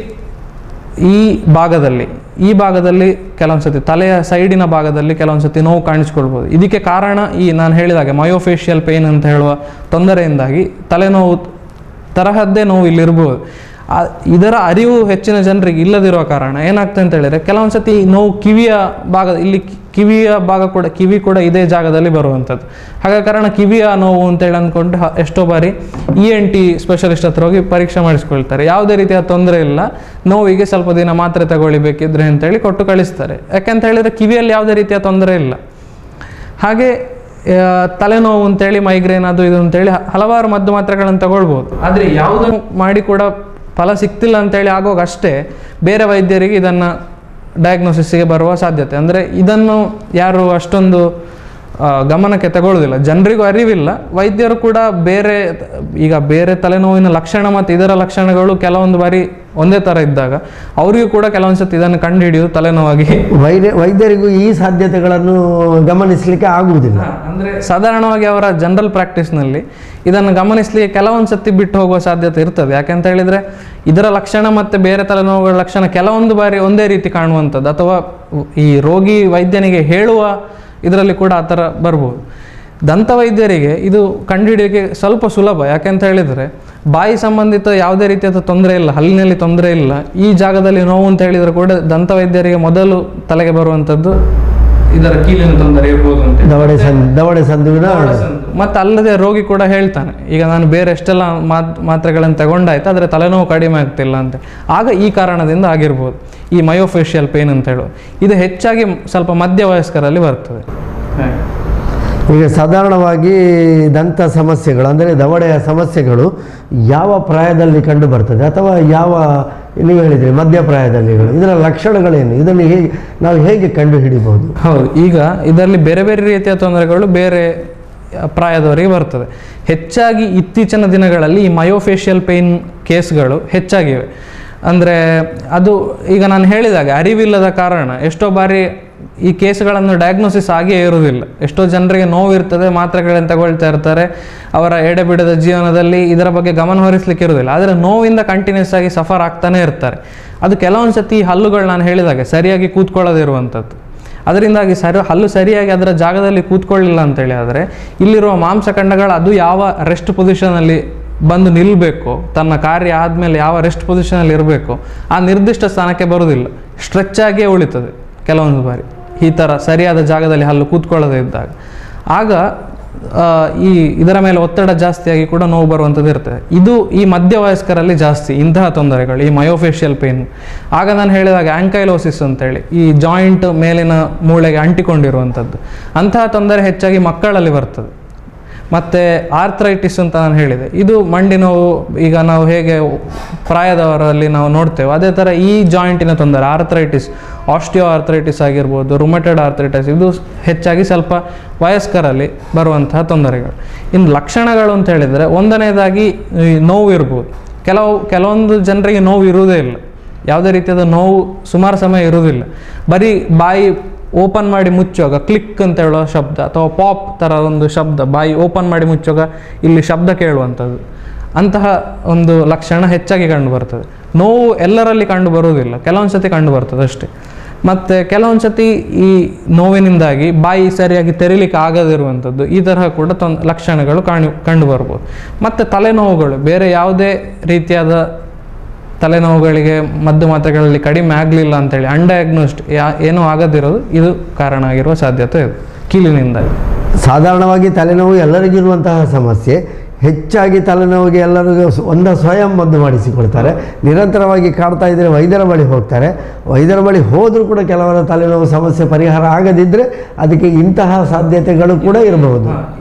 ಈ ಭಾಗದಲ್ಲಿ ಕೆಲವೊಂದು ಸತಿ ತಲೆಯ ಸೈಡಿನ ಭಾಗದಲ್ಲಿ ಕೆಲವೊಂದು ಸತಿ ನೋವು ಕಾಣಿಸ್ಕೊಳ್ಬೋದು. ಇದಕ್ಕೆ ಕಾರಣ ಈ ನಾನು ಹೇಳಿದಾಗೆ ಮಯೋಫೇಶಿಯಲ್ ಪೇಯ್ನ್ ಅಂತ ಹೇಳುವ ತೊಂದರೆಯಿಂದಾಗಿ ತಲೆನೋವು ತರಹದ್ದೇ ನೋವು ಇಲ್ಲಿರ್ಬೋದು. ಇದರ ಅರಿವು ಹೆಚ್ಚಿನ ಜನರಿಗೆ ಇಲ್ಲದಿರುವ ಕಾರಣ ಏನಾಗ್ತದೆ ಅಂತ ಹೇಳಿದರೆ ಕೆಲವೊಂದು ಸತಿ ನೋವು ಕಿವಿಯ ಭಾಗ ಕೂಡ, ಕಿವಿ ಕೂಡ ಇದೇ ಜಾಗದಲ್ಲಿ ಬರುವಂಥದ್ದು. ಹಾಗಾಗಿ ಕಾರಣ ಕಿವಿಯ ನೋವು ಅಂತೇಳಿ ಅಂದ್ಕೊಂಡು ಎಷ್ಟೋ ಬಾರಿ ENT ಸ್ಪೆಷಲಿಸ್ಟ್ ಹತ್ರ ಹೋಗಿ ಪರೀಕ್ಷೆ ಮಾಡಿಸ್ಕೊಳ್ತಾರೆ. ಯಾವುದೇ ರೀತಿಯ ತೊಂದರೆ ಇಲ್ಲ, ನೋವಿಗೆ ಸ್ವಲ್ಪ ದಿನ ಮಾತ್ರೆ ತಗೊಳ್ಳಿಬೇಕಿದ್ರೆ ಅಂತೇಳಿ ಕೊಟ್ಟು ಕಳಿಸ್ತಾರೆ. ಯಾಕೆಂತ ಹೇಳಿದರೆ ಕಿವಿಯಲ್ಲಿ ಯಾವುದೇ ರೀತಿಯ ತೊಂದರೆ ಇಲ್ಲ. ಹಾಗೆ ತಲೆನೋವು ಅಂತೇಳಿ, ಮೈಗ್ರೇನ್ ಅದು ಇದು ಅಂತೇಳಿ ಹಲವಾರು ಮದ್ದು ಮಾತ್ರೆಗಳನ್ನು ತಗೊಳ್ಬೋದು. ಆದರೆ ಯಾವುದನ್ನು ಮಾಡಿ ಕೂಡ ಫಲ ಸಿಗ್ತಿಲ್ಲ ಅಂತೇಳಿ ಆಗೋವಾಗ ಅಷ್ಟೇ ಬೇರೆ ವೈದ್ಯರಿಗೆ ಇದನ್ನು ಡಯಾಗ್ನೋಸಿಸ್ಗೆ ಬರುವ ಸಾಧ್ಯತೆ. ಅಂದರೆ ಇದನ್ನು ಯಾರು ಅಷ್ಟೊಂದು ಗಮನಕ್ಕೆ ತಗೊಳ್ಳೋದಿಲ್ಲ, ಜನರಿಗೂ ಅರಿವಿಲ್ಲ, ವೈದ್ಯರು ಕೂಡ ಬೇರೆ ತಲೆನೋವಿನ ಲಕ್ಷಣ ಮತ್ತು ಇದರ ಲಕ್ಷಣಗಳು ಕೆಲವೊಂದು ಬಾರಿ ಒಂದೇ ಥರ ಇದ್ದಾಗ ಅವರಿಗೂ ಕೂಡ ಕೆಲವೊಂದು ಸತಿ ಇದನ್ನು ಕಂಡುಹಿಡಿಯುವುದು ತಲೆನೋವಾಗಿ. ವೈದ್ಯರಿಗೂ ಈ ಸಾಧ್ಯತೆಗಳನ್ನು ಗಮನಿಸಲಿಕ್ಕೆ ಆಗುವುದಿಲ್ಲ. ಅಂದರೆ ಸಾಧಾರಣವಾಗಿ ಅವರ ಜನರಲ್ ಪ್ರಾಕ್ಟೀಸ್ನಲ್ಲಿ ಇದನ್ನು ಗಮನಿಸಲಿಕ್ಕೆ ಕೆಲವೊಂದು ಸತಿ ಬಿಟ್ಟು ಹೋಗುವ ಸಾಧ್ಯತೆ ಇರ್ತದೆ. ಯಾಕೆಂತ ಹೇಳಿದರೆ ಇದರ ಲಕ್ಷಣ ಮತ್ತು ಬೇರೆ ತಲೆನೋವುಗಳ ಲಕ್ಷಣ ಕೆಲವೊಂದು ಬಾರಿ ಒಂದೇ ರೀತಿ ಕಾಣುವಂಥದ್ದು, ಅಥವಾ ಈ ರೋಗಿ ವೈದ್ಯನಿಗೆ ಹೇಳುವ ಇದರಲ್ಲಿ ಕೂಡ ಆ ಥರ ಬರ್ಬೋದು. ದಂತವೈದ್ಯರಿಗೆ ಇದು ಕಂಡುಹಿಡಿಯೋಕ್ಕೆ ಸ್ವಲ್ಪ ಸುಲಭ. ಯಾಕೆಂತ ಹೇಳಿದರೆ ಬಾಯಿ ಸಂಬಂಧಿತ ಯಾವುದೇ ರೀತಿಯಾದ ತೊಂದರೆ ಇಲ್ಲ, ಹಲ್ಲಿನಲ್ಲಿ ತೊಂದರೆ ಇಲ್ಲ, ಈ ಜಾಗದಲ್ಲಿ ನೋವು ಅಂತ ಹೇಳಿದರೆ ಕೂಡ ದಂತವೈದ್ಯರಿಗೆ ಮೊದಲು ತಲೆಗೆ ಬರುವಂಥದ್ದು ಇದರ ಕೀಲಿನ ತೊಂದರೆ ಇರ್ಬೋದು ಅಂತ, ದವಡೆ ಸಂದುವಿನ. ಮತ್ತು ಅಲ್ಲದೆ ರೋಗಿ ಕೂಡ ಹೇಳ್ತಾನೆ, ಈಗ ನಾನು ಬೇರೆ ಎಷ್ಟೆಲ್ಲ ಮಾತ್ರೆಗಳನ್ನು ತಗೊಂಡಾಯ್ತು ಆದರೆ ತಲೆನೋವು ಕಡಿಮೆ ಆಗ್ತಿಲ್ಲ ಅಂತ. ಆಗ ಈ ಕಾರಣದಿಂದ ಆಗಿರ್ಬೋದು ಈ ಮಯೋಫೇಶಿಯಲ್ ಪೇಯ್ನ್ ಅಂತ ಹೇಳೋದು. ಇದು ಹೆಚ್ಚಾಗಿ ಸ್ವಲ್ಪ ಮಧ್ಯವಯಸ್ಕರಲ್ಲಿ ಬರ್ತದೆ. ಈಗ ಸಾಧಾರಣವಾಗಿ ದಂತ ಸಮಸ್ಯೆಗಳು ಅಂದರೆ ದವಡೆಯ ಸಮಸ್ಯೆಗಳು ಯಾವ ಪ್ರಾಯದಲ್ಲಿ ಕಂಡು ಬರ್ತದೆ, ಅಥವಾ ನೀವು ಹೇಳಿದ್ರಿ ಮಧ್ಯಪ್ರಾಯದಲ್ಲಿಗಳು, ಇದರ ಲಕ್ಷಣಗಳೇನು, ಇದನ್ನು ನಾವು ಹೇಗೆ ಕಂಡು ಹಿಡಿಬಹುದು? ಹೌದು, ಈಗ ಇದರಲ್ಲಿ ಬೇರೆ ಬೇರೆ ರೀತಿಯ ತೊಂದರೆಗಳು ಬೇರೆ ಪ್ರಾಯದವರಿಗೆ ಬರ್ತದೆ. ಹೆಚ್ಚಾಗಿ ಇತ್ತೀಚಿನ ದಿನಗಳಲ್ಲಿ ಈ ಮಯೋಫೇಶಿಯಲ್ ಪೇಯ್ನ್ ಕೇಸ್ಗಳು ಹೆಚ್ಚಾಗಿವೆ. ಅಂದರೆ ಅದು ಈಗ ನಾನು ಹೇಳಿದಾಗ ಅರಿವಿಲ್ಲದ ಕಾರಣ ಎಷ್ಟೋ ಬಾರಿ ಈ ಕೇಸ್ಗಳನ್ನು ಡಯಾಗ್ನೋಸಿಸ್ ಆಗೇ ಇರುವುದಿಲ್ಲ. ಎಷ್ಟೋ ಜನರಿಗೆ ನೋವು ಇರ್ತದೆ, ಮಾತ್ರೆಗಳನ್ನು ತಗೊಳ್ತಾ ಇರ್ತಾರೆ, ಅವರ ಎಡೆಬಿಡದ ಜೀವನದಲ್ಲಿ ಇದರ ಬಗ್ಗೆ ಗಮನ ಹರಿಸಲಿಕ್ಕೆ ಇರುವುದಿಲ್ಲ. ಆದರೆ ನೋವಿಂದ ಕಂಟಿನ್ಯೂಸ್ ಆಗಿ ಸಫರ್ ಆಗ್ತಾನೆ ಇರ್ತಾರೆ. ಅದು ಕೆಲವೊಂದು ಸತಿ ಹಲ್ಲುಗಳು ನಾನು ಹೇಳಿದಾಗೆ ಸರಿಯಾಗಿ ಕೂತ್ಕೊಳ್ಳದೇ ಇರುವಂಥದ್ದು. ಅದರಿಂದಾಗಿ ಹಲ್ಲು ಸರಿಯಾಗಿ ಅದರ ಜಾಗದಲ್ಲಿ ಕೂತ್ಕೊಳ್ಳಿಲ್ಲ ಅಂತೇಳಿ ಆದರೆ ಇಲ್ಲಿರುವ ಮಾಂಸಖಂಡಗಳು ಅದು ಯಾವ ರೆಸ್ಟ್ ಪೊಸಿಷನಲ್ಲಿ ಬಂದು ನಿಲ್ಲಬೇಕು, ತನ್ನ ಕಾರ್ಯ ಆದಮೇಲೆ ಯಾವ ರೆಸ್ಟ್ ಪೊಸಿಷನಲ್ಲಿ ಇರಬೇಕು ಆ ನಿರ್ದಿಷ್ಟ ಸ್ಥಾನಕ್ಕೆ ಬರುವುದಿಲ್ಲ, ಸ್ಟ್ರೆಚ್ ಆಗಿಯೇ ಉಳಿತದೆ ಕೆಲವೊಂದು ಬಾರಿ ಈ ಥರ ಸರಿಯಾದ ಜಾಗದಲ್ಲಿ ಹಲ್ಲು ಕೂತ್ಕೊಳ್ಳದೇ ಇದ್ದಾಗ. ಆಗ ಇದರ ಮೇಲೆ ಒತ್ತಡ ಜಾಸ್ತಿಯಾಗಿ ಕೂಡ ನೋವು ಬರುವಂಥದ್ದು ಇರ್ತದೆ. ಇದು ಈ ಮಧ್ಯವಯಸ್ಕರಲ್ಲಿ ಜಾಸ್ತಿ ಇಂತಹ ತೊಂದರೆಗಳು, ಈ ಮಯೋಫೇಶಿಯಲ್ ಪೇನ್. ಆಗ ನಾನು ಹೇಳಿದಾಗ ಆ್ಯಂಕೈಲೋಸಿಸ್ ಅಂತೇಳಿ ಈ ಜಾಯಿಂಟ್ ಮೇಲಿನ ಮೂಳೆಗೆ ಅಂಟಿಕೊಂಡಿರುವಂಥದ್ದು, ಅಂತಹ ತೊಂದರೆ ಹೆಚ್ಚಾಗಿ ಮಕ್ಕಳಲ್ಲಿ ಬರ್ತದೆ. ಮತ್ತು ಆರ್ಥ್ರೈಟಿಸ್ ಅಂತ ನಾನು ಹೇಳಿದೆ, ಇದು ಮಂಡಿ ನೋವು. ಈಗ ನಾವು ಹೇಗೆ ಪ್ರಾಯದವರಲ್ಲಿ ನಾವು ನೋಡ್ತೇವೆ ಅದೇ ಥರ ಈ ಜಾಯಿಂಟಿನ ತೊಂದರೆ ಆರ್ಥ್ರೈಟಿಸ್, ಆಸ್ಟಿಯೋ ಆರ್ಥ್ರೈಟಿಸ್ ಆಗಿರ್ಬೋದು, ರುಮಟೆಡ್ ಆರ್ಥ್ರೈಟಿಸ್, ಇದು ಹೆಚ್ಚಾಗಿ ಸ್ವಲ್ಪ ವಯಸ್ಕರಲ್ಲಿ ಬರುವಂತಹ ತೊಂದರೆಗಳು. ಇನ್ನು ಲಕ್ಷಣಗಳು ಅಂತ ಹೇಳಿದರೆ ಒಂದನೇದಾಗಿ ನೋವು ಇರ್ಬೋದು. ಕೆಲವೊಂದು ಜನರಿಗೆ ನೋವು ಇರುವುದೇ ಇಲ್ಲ, ಯಾವುದೇ ರೀತಿಯಾದ ನೋವು ಸುಮಾರು ಸಮಯ ಇರುವುದಿಲ್ಲ. ಬರೀ ಬಾಯಿ ಓಪನ್ ಮಾಡಿ ಮುಚ್ಚುವಾಗ ಕ್ಲಿಕ್ ಅಂತ ಹೇಳುವ ಶಬ್ದ ಅಥವಾ ಪಾಪ್ ಥರ ಒಂದು ಶಬ್ದ, ಬಾಯಿ ಓಪನ್ ಮಾಡಿ ಮುಚ್ಚುವಾಗ ಇಲ್ಲಿ ಶಬ್ದ ಕೇಳುವಂಥದ್ದು, ಅಂತಹ ಒಂದು ಲಕ್ಷಣ ಹೆಚ್ಚಾಗಿ ಕಂಡು ಬರ್ತದೆ. ನೋವು ಎಲ್ಲರಲ್ಲಿ ಕಂಡು ಬರುವುದಿಲ್ಲ, ಕೆಲವೊಂದು ಸತಿ ಕಂಡು ಬರ್ತದೆ ಅಷ್ಟೇ. ಮತ್ತು ಕೆಲವೊಂದು ಸತಿ ಈ ನೋವಿನಿಂದಾಗಿ ಬಾಯಿ ಸರಿಯಾಗಿ ತೆರೀಲಿಕ್ಕೆ ಆಗದಿರುವಂಥದ್ದು, ಈ ತರಹ ಕೂಡ ಲಕ್ಷಣಗಳು ಕಂಡು ಬರ್ಬೋದು. ಮತ್ತು ತಲೆನೋವುಗಳು, ಬೇರೆ ಯಾವುದೇ ರೀತಿಯಾದ ತಲೆನೋವುಗಳಿಗೆ ಮದ್ದು ಮಾತ್ರೆಗಳಲ್ಲಿ ಕಡಿಮೆ ಆಗಲಿಲ್ಲ ಅಂತೇಳಿ ಅನ್ಡಯಾಗ್ನೋಸ್ಡ್ ಏನೂ ಆಗದಿರೋದು ಇದು ಕಾರಣ ಆಗಿರುವ ಸಾಧ್ಯತೆ ಇದೆ ಕೀಲಿನಿಂದಾಗಿ. ಸಾಧಾರಣವಾಗಿ ತಲೆನೋವು ಎಲ್ಲರಿಗಿರುವಂತಹ ಸಮಸ್ಯೆ. ಹೆಚ್ಚಾಗಿ ತಲೆನೋವಿಗೆ ಎಲ್ಲರಿಗೂ ಸ್ವಯಂ ಮದ್ದು ಮಾಡಿಸಿಕೊಳ್ತಾರೆ. ನಿರಂತರವಾಗಿ ಕಾಡ್ತಾ ಇದ್ದರೆ ವೈದ್ಯರ ಬಳಿ ಹೋಗ್ತಾರೆ. ವೈದ್ಯರ ಬಳಿ ಹೋದರೂ ಕೂಡ ಕೆಲವರ ತಲೆನೋವು ಸಮಸ್ಯೆ ಪರಿಹಾರ ಆಗದಿದ್ದರೆ ಅದಕ್ಕೆ ಇಂತಹ ಸಾಧ್ಯತೆಗಳು ಕೂಡ ಇರಬಹುದು.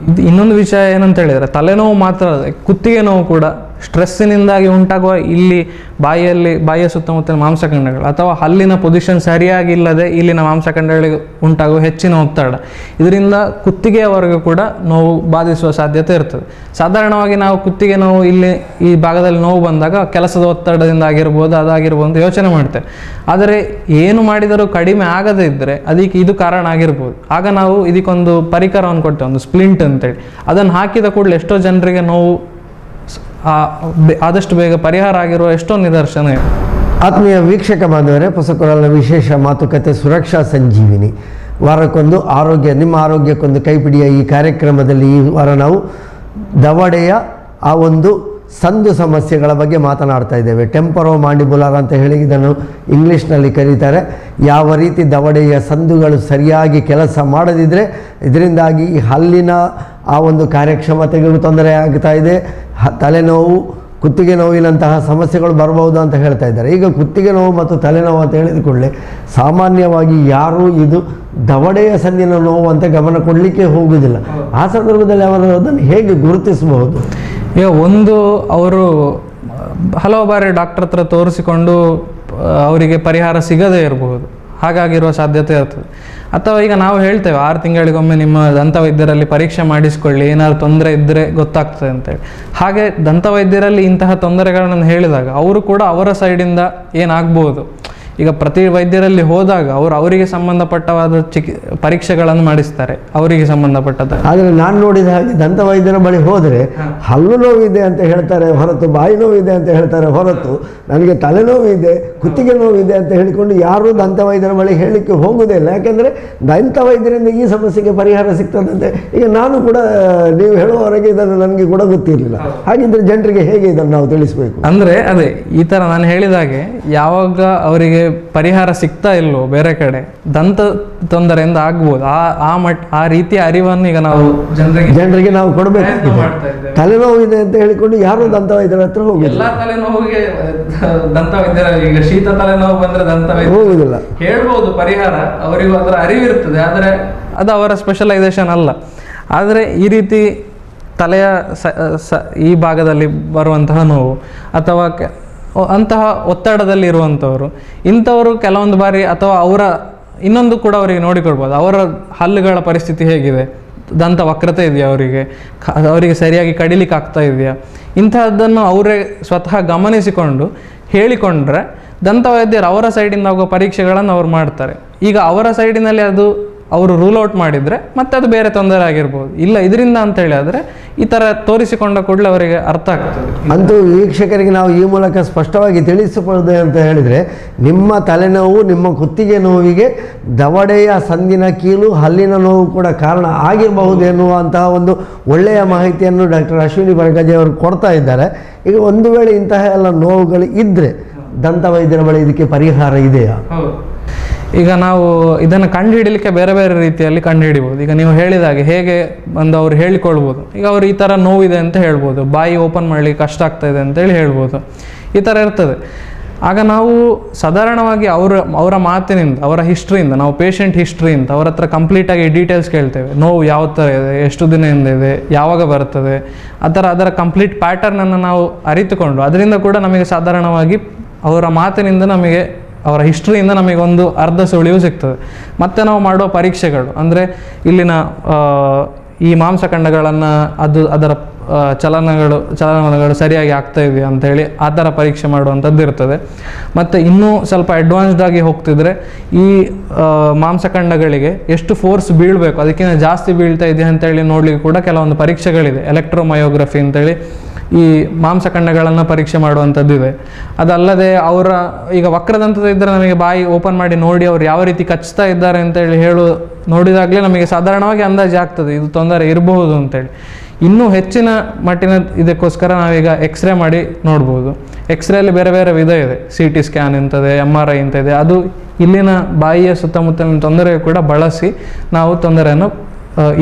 ಇನ್ನೊಂದು ವಿಷಯ ಏನಂತ ಹೇಳಿದರೆ, ತಲೆನೋವು ಮಾತ್ರ ಕುತ್ತಿಗೆ ನೋವು ಕೂಡ ಸ್ಟ್ರೆಸ್ಸಿನಿಂದಾಗಿ ಉಂಟಾಗುವ ಇಲ್ಲಿ ಬಾಯಿಯ ಸುತ್ತಮುತ್ತಲಿನ ಮಾಂಸಖಂಡಗಳು ಅಥವಾ ಹಲ್ಲಿನ ಪೊಸಿಷನ್ ಸರಿಯಾಗಿಲ್ಲದೆ ಇಲ್ಲಿನ ಮಾಂಸಖಂಡಗಳಿಗೆ ಉಂಟಾಗುವ ಹೆಚ್ಚಿನ ಒತ್ತಡ, ಇದರಿಂದ ಕುತ್ತಿಗೆಯವರೆಗೂ ಕೂಡ ನೋವು ಬಾಧಿಸುವ ಸಾಧ್ಯತೆ ಇರ್ತದೆ. ಸಾಧಾರಣವಾಗಿ ನಾವು ಕುತ್ತಿಗೆ ನೋವು ಇಲ್ಲಿ ಈ ಭಾಗದಲ್ಲಿ ನೋವು ಬಂದಾಗ ಕೆಲಸದ ಒತ್ತಡದಿಂದ ಆಗಿರ್ಬೋದು ಅದಾಗಿರ್ಬೋದು ಯೋಚನೆ ಮಾಡ್ತೇವೆ. ಆದರೆ ಏನು ಮಾಡಿದರೂ ಕಡಿಮೆ ಆಗದೇ ಇದ್ದರೆ ಅದಕ್ಕೆ ಇದು ಕಾರಣ ಆಗಿರ್ಬೋದು. ಆಗ ನಾವು ಇದಕ್ಕೊಂದು ಪರಿಕರವನ್ನು ಕೊಡ್ತೇವೆ, ಒಂದು ಸ್ಪ್ಲಿಂಟ್ ಅಂತೇಳಿ. ಅದನ್ನು ಹಾಕಿದ ಕೂಡಲೇ ಎಷ್ಟೋ ಜನರಿಗೆ ನೋವು ಆದಷ್ಟು ಬೇಗ ಪರಿಹಾರ ಆಗಿರುವ ಎಷ್ಟೋ ನಿದರ್ಶನ ಇದೆ. ಆತ್ಮೀಯ ವೀಕ್ಷಕ ಬಾಂಧವರೇ, ಪುಸಕೊರಲ್ನ ವಿಶೇಷ ಮಾತುಕತೆ ಸುರಕ್ಷಾ ಸಂಜೀವಿನಿ, ವಾರಕ್ಕೊಂದು ಆರೋಗ್ಯ, ನಿಮ್ಮ ಆರೋಗ್ಯಕ್ಕೊಂದು ಕೈಪಿಡಿಯ ಈ ಕಾರ್ಯಕ್ರಮದಲ್ಲಿ ಈ ವಾರ ನಾವು ದವಡೆಯ ಆ ಒಂದು ಸಂದು ಸಮಸ್ಯೆಗಳ ಬಗ್ಗೆ ಮಾತನಾಡ್ತಾ ಇದ್ದೇವೆ. ಟೆಂಪರೋ ಮಾಂಡಿಬುಲಾರ್ ಅಂತ ಹೇಳಿ ಇದನ್ನು ಇಂಗ್ಲೀಷ್ನಲ್ಲಿ ಕರೀತಾರೆ. ಯಾವ ರೀತಿ ದವಡೆಯ ಸಂದುಗಳು ಸರಿಯಾಗಿ ಕೆಲಸ ಮಾಡದಿದ್ದರೆ ಇದರಿಂದಾಗಿ ಈ ಹಲ್ಲಿನ ಆ ಒಂದು ಕಾರ್ಯಕ್ಷಮತೆಗಳು ತೊಂದರೆ ಆಗ್ತಾ ಇದೆ. ತಲೆನೋವು, ಕುತ್ತಿಗೆ ನೋವಿನಂತಹ ಸಮಸ್ಯೆಗಳು ಬರಬಹುದು ಅಂತ ಹೇಳ್ತಾ ಇದ್ದಾರೆ. ಈಗ ಕುತ್ತಿಗೆ ನೋವು ಮತ್ತು ತಲೆನೋವು ಅಂತ ಹೇಳಿದ ಕೂಡಲೇ ಸಾಮಾನ್ಯವಾಗಿ ಯಾರೂ ಇದು ದವಡೆಯ ಸಂದಿನ ನೋವು ಅಂತ ಗಮನ ಕೊಡಲಿಕ್ಕೆ ಹೋಗುವುದಿಲ್ಲ. ಆ ಸಂದರ್ಭದಲ್ಲಿ ಅವರು ಅದನ್ನು ಹೇಗೆ ಗುರುತಿಸಬಹುದು? ಈಗ ಅವರು ಹಲವು ಬಾರಿ ಡಾಕ್ಟರ್ ಹತ್ರ ತೋರಿಸಿಕೊಂಡು ಅವರಿಗೆ ಪರಿಹಾರ ಸಿಗದೇ ಇರಬಹುದು, ಹಾಗಾಗಿರುವ ಸಾಧ್ಯತೆ ಇರ್ತದೆ. ಅಥವಾ ಈಗ ನಾವು ಹೇಳ್ತೇವೆ 6 ತಿಂಗಳಿಗೊಮ್ಮೆ ನಿಮ್ಮ ದಂತವೈದ್ಯರಲ್ಲಿ ಪರೀಕ್ಷೆ ಮಾಡಿಸಿಕೊಳ್ಳಿ, ಏನಾದ್ರು ತೊಂದರೆ ಇದ್ದರೆ ಗೊತ್ತಾಗ್ತದೆ ಅಂತೇಳಿ. ಹಾಗೆ ದಂತವೈದ್ಯರಲ್ಲಿ ಇಂತಹ ತೊಂದರೆಗಳನ್ನು ಹೇಳಿದಾಗ ಅವರು ಕೂಡ ಅವರ ಸೈಡಿಂದ ಏನಾಗ್ಬೋದು, ಈಗ ಪ್ರತಿ ವೈದ್ಯರಲ್ಲಿ ಹೋದಾಗ ಅವರಿಗೆ ಸಂಬಂಧಪಟ್ಟವಾದ ಪರೀಕ್ಷೆಗಳನ್ನು ಮಾಡಿಸ್ತಾರೆ, ಅವರಿಗೆ ಸಂಬಂಧಪಟ್ಟದ. ಆದರೆ ನಾನು ನೋಡಿದ ಹಾಗೆ ದಂತ ವೈದ್ಯರ ಬಳಿ ಹೋದರೆ ಹಲ್ಲು ನೋವಿದೆ ಅಂತ ಹೇಳ್ತಾರೆ ಹೊರತು, ಬಾಯಿ ನೋವಿದೆ ಅಂತ ಹೇಳ್ತಾರೆ ಹೊರತು, ನನಗೆ ತಲೆನೋವಿದೆ, ಕುತ್ತಿಗೆ ನೋವಿದೆ ಅಂತ ಹೇಳಿಕೊಂಡು ಯಾರೂ ದಂತ ವೈದ್ಯರ ಬಳಿ ಹೇಳಲಿಕ್ಕೆ ಹೋಗುವುದೇ ಇಲ್ಲ. ಯಾಕೆಂದರೆ ದಂತ ವೈದ್ಯರಿಂದ ಈ ಸಮಸ್ಯೆಗೆ ಪರಿಹಾರ ಸಿಗ್ತದಂತೆ. ಈಗ ನಾನು ಕೂಡ ನೀವು ಹೇಳುವವರೆಗೆ ಇದನ್ನು ನನಗೆ ಕೂಡ ಗೊತ್ತಿರಲಿಲ್ಲ. ಹಾಗಿದ್ರೆ ಜನರಿಗೆ ಹೇಗೆ ಇದನ್ನು ನಾವು ತಿಳಿಸಬೇಕು? ಅಂದರೆ ಅದೇ ಈ ಥರ ನಾನು ಹೇಳಿದಾಗೆ ಯಾವಾಗ ಅವರಿಗೆ ಪರಿಹಾರ ಸಿಗ್ತಾ ಇಲ್ವೋ ಬೇರೆ ಕಡೆ ದಂತ ತೊಂದರೆಯಿಂದ ಆಗ್ಬೋದು, ಆ ರೀತಿಯ ಅರಿವನ್ನು ಈಗ ನಾವು ಜನರಿಗೆ ನಾವು ಕೊಡಬೇಕು. ತಲೆನೋವು ಇದೆ ಅಂತ ಹೇಳಿಕೊಂಡು ಯಾರು ದಂತ ವೈದ್ಯರ ಹತ್ರ ಹೋಗಿ, ಎಲ್ಲ ತಲೆನೋವಿಗೆ ದಂತ ವೈದ್ಯರ, ಈಗ ಶೀತ ತಲೆನೋವು ಬಂದ್ರೆ ದಂತ ವೈದ್ಯ ಹೋಗುದಿಲ್ಲ, ಹೇಳ್ಬೋದು ಪರಿಹಾರ, ಅವರಿಗೂ ಅದರ ಅರಿವಿರ್ತದೆ. ಆದರೆ ಅದು ಅವರ ಸ್ಪೆಷಲೈಸೇಷನ್ ಅಲ್ಲ. ಆದರೆ ಈ ರೀತಿ ತಲೆಯ ಈ ಭಾಗದಲ್ಲಿ ಬರುವಂತಹ ನೋವು ಅಥವಾ ಅಂತಹ ಒತ್ತಡದಲ್ಲಿ ಇರುವಂಥವರು, ಇಂಥವರು ಕೆಲವೊಂದು ಬಾರಿ ಅಥವಾ ಇನ್ನೊಂದು ಕೂಡ ಅವರಿಗೆ ನೋಡಿಕೊಳ್ಬೋದು, ಅವರ ಹಲ್ಲುಗಳ ಪರಿಸ್ಥಿತಿ ಹೇಗಿದೆ, ದಂತ ವಕ್ರತೆ ಇದೆಯಾ, ಅವರಿಗೆ ಸರಿಯಾಗಿ ಕಡಿಲಿಕ್ಕೆ ಆಗ್ತಾ ಇದೆಯಾ, ಇಂತಹದ್ದನ್ನು ಅವರೇ ಸ್ವತಃ ಗಮನಿಸಿಕೊಂಡು ಹೇಳಿಕೊಂಡ್ರೆ ದಂತವೈದ್ಯರು ಅವರ ಸೈಡಿಂದ ಆಗೋ ಪರೀಕ್ಷೆಗಳನ್ನು ಅವ್ರು ಮಾಡ್ತಾರೆ. ಈಗ ಅವರ ಸೈಡಿನಲ್ಲಿ ಅದು ಅವರು ರೂಲ್ ಔಟ್ ಮಾಡಿದರೆ ಮತ್ತೆ ಅದು ಬೇರೆ ತೊಂದರೆ ಆಗಿರ್ಬೋದು. ಇಲ್ಲ ಇದರಿಂದ ಅಂತೇಳಿ ಆದರೆ ಈ ಥರ ತೋರಿಸಿಕೊಂಡ ಕೂಡಲೇ ಅವರಿಗೆ ಅರ್ಥ ಆಗ್ತದೆ. ಅಂತೂ ವೀಕ್ಷಕರಿಗೆ ನಾವು ಈ ಮೂಲಕ ಸ್ಪಷ್ಟವಾಗಿ ತಿಳಿಸಬಹುದು ಅಂತ ಹೇಳಿದರೆ, ನಿಮ್ಮ ತಲೆನೋವು, ನಿಮ್ಮ ಕುತ್ತಿಗೆ ನೋವಿಗೆ ದವಡೆಯ ಸಂದಿನ ಕೀಲು, ಹಲ್ಲಿನ ನೋವು ಕೂಡ ಕಾರಣ ಆಗಿರಬಹುದು ಎನ್ನುವಂತಹ ಒಂದು ಒಳ್ಳೆಯ ಮಾಹಿತಿಯನ್ನು ಡಾಕ್ಟರ್ ಅಶ್ವಿನಿ ಬರಗಜ್ಜೆ ಅವರು ಕೊಡ್ತಾ ಇದ್ದಾರೆ. ಈಗ ಒಂದು ವೇಳೆ ಇಂತಹ ಎಲ್ಲ ನೋವುಗಳು ಇದ್ದರೆ ದಂತ ವೈದ್ಯರ ಬಳಿ ಇದಕ್ಕೆ ಪರಿಹಾರ ಇದೆಯಾ? ಈಗ ನಾವು ಇದನ್ನು ಕಂಡುಹಿಡಲಿಕ್ಕೆ ಬೇರೆ ಬೇರೆ ರೀತಿಯಲ್ಲಿ ಕಂಡುಹಿಡಿಬೋದು. ಈಗ ನೀವು ಹೇಳಿದಾಗೆ ಹೇಗೆ ಒಂದು ಅವ್ರು ಹೇಳಿಕೊಳ್ಬೋದು. ಈಗ ಅವ್ರು ಈ ಥರ ನೋವಿದೆ ಅಂತ ಹೇಳ್ಬೋದು, ಬಾಯಿ ಓಪನ್ ಮಾಡಲಿಕ್ಕೆ ಕಷ್ಟ ಆಗ್ತಾ ಇದೆ ಅಂತೇಳಿ ಹೇಳ್ಬೋದು, ಈ ಥರ ಇರ್ತದೆ. ಆಗ ನಾವು ಸಾಧಾರಣವಾಗಿ ಅವರ ಮಾತಿನಿಂದ, ಅವರ ಹಿಸ್ಟ್ರಿಯಿಂದ, ನಾವು ಪೇಷಂಟ್ ಹಿಸ್ಟ್ರಿಯಿಂದ ಅವ್ರ ಹತ್ರ ಕಂಪ್ಲೀಟಾಗಿ ಡೀಟೇಲ್ಸ್ ಕೇಳ್ತೇವೆ. ನೋವು ಯಾವ ಥರ ಇದೆ, ಎಷ್ಟು ದಿನದಿಂದ ಇದೆ, ಯಾವಾಗ ಬರ್ತದೆ, ಅದರ ಕಂಪ್ಲೀಟ್ ಪ್ಯಾಟರ್ನನ್ನು ನಾವು ಅರಿತುಕೊಂಡು ಅದರಿಂದ ಕೂಡ ನಮಗೆ ಸಾಧಾರಣವಾಗಿ ಅವರ ಮಾತಿನಿಂದ, ನಮಗೆ ಅವರ ಹಿಸ್ಟ್ರಿಯಿಂದ ನಮಗೊಂದು ಅರ್ಧ ಸುಳಿವು ಸಿಗ್ತದೆ. ಮತ್ತು ನಾವು ಮಾಡುವ ಪರೀಕ್ಷೆಗಳು ಅಂದರೆ ಇಲ್ಲಿನ ಈ ಮಾಂಸಖಂಡಗಳನ್ನು ಅದರ ಚಲನಗಳು ಸರಿಯಾಗಿ ಆಗ್ತಾ ಇದೆಯಾ ಅಂಥೇಳಿ ಆ ಥರ ಪರೀಕ್ಷೆ ಮಾಡುವಂಥದ್ದು ಇರ್ತದೆ. ಮತ್ತು ಇನ್ನೂ ಸ್ವಲ್ಪ ಅಡ್ವಾನ್ಸ್ಡ್ ಆಗಿ ಹೋಗ್ತಿದ್ರೆ ಈ ಮಾಂಸಖಂಡಗಳಿಗೆ ಎಷ್ಟು ಫೋರ್ಸ್ ಬೀಳಬೇಕು, ಅದಕ್ಕಿಂತ ಜಾಸ್ತಿ ಬೀಳ್ತಾ ಇದೆಯಾ ಅಂತೇಳಿ ನೋಡಲಿಕ್ಕೆ ಕೂಡ ಕೆಲವೊಂದು ಪರೀಕ್ಷೆಗಳಿದೆ. ಎಲೆಕ್ಟ್ರೋಮಯೋಗ್ರಫಿ ಅಂತೇಳಿ ಈ ಮಾಂಸಖಂಡಗಳನ್ನು ಪರೀಕ್ಷೆ ಮಾಡುವಂಥದ್ದು ಇದೆ. ಅದಲ್ಲದೆ ಈಗ ವಕ್ರದಂತದ ಇದ್ದರೆ ನಮಗೆ ಬಾಯಿ ಓಪನ್ ಮಾಡಿ ನೋಡಿ ಅವ್ರು ಯಾವ ರೀತಿ ಕಚ್ತಾ ಇದ್ದಾರೆ ಅಂತೇಳಿ ನೋಡಿದಾಗಲೇ ನಮಗೆ ಸಾಧಾರಣವಾಗಿ ಅಂದಾಜು ಆಗ್ತದೆ ಇದು ತೊಂದರೆ ಇರಬಹುದು ಅಂತೇಳಿ. ಇನ್ನೂ ಹೆಚ್ಚಿನ ಮಟ್ಟಿನ ಇದಕ್ಕೋಸ್ಕರ ನಾವೀಗ ಎಕ್ಸ್ರೇ ಮಾಡಿ ನೋಡ್ಬೋದು. ಎಕ್ಸ್ರೇಲಿ ಬೇರೆ ಬೇರೆ ವಿಧ ಇದೆ. CT ಸ್ಕ್ಯಾನ್ ಇಂಥದೆ, MRI ಅಂತ ಇದೆ. ಅದು ಇಲ್ಲಿನ ಬಾಯಿಯ ಸುತ್ತಮುತ್ತಲಿನ ತೊಂದರೆ ಕೂಡ ಬಳಸಿ ನಾವು ತೊಂದರೆಯನ್ನು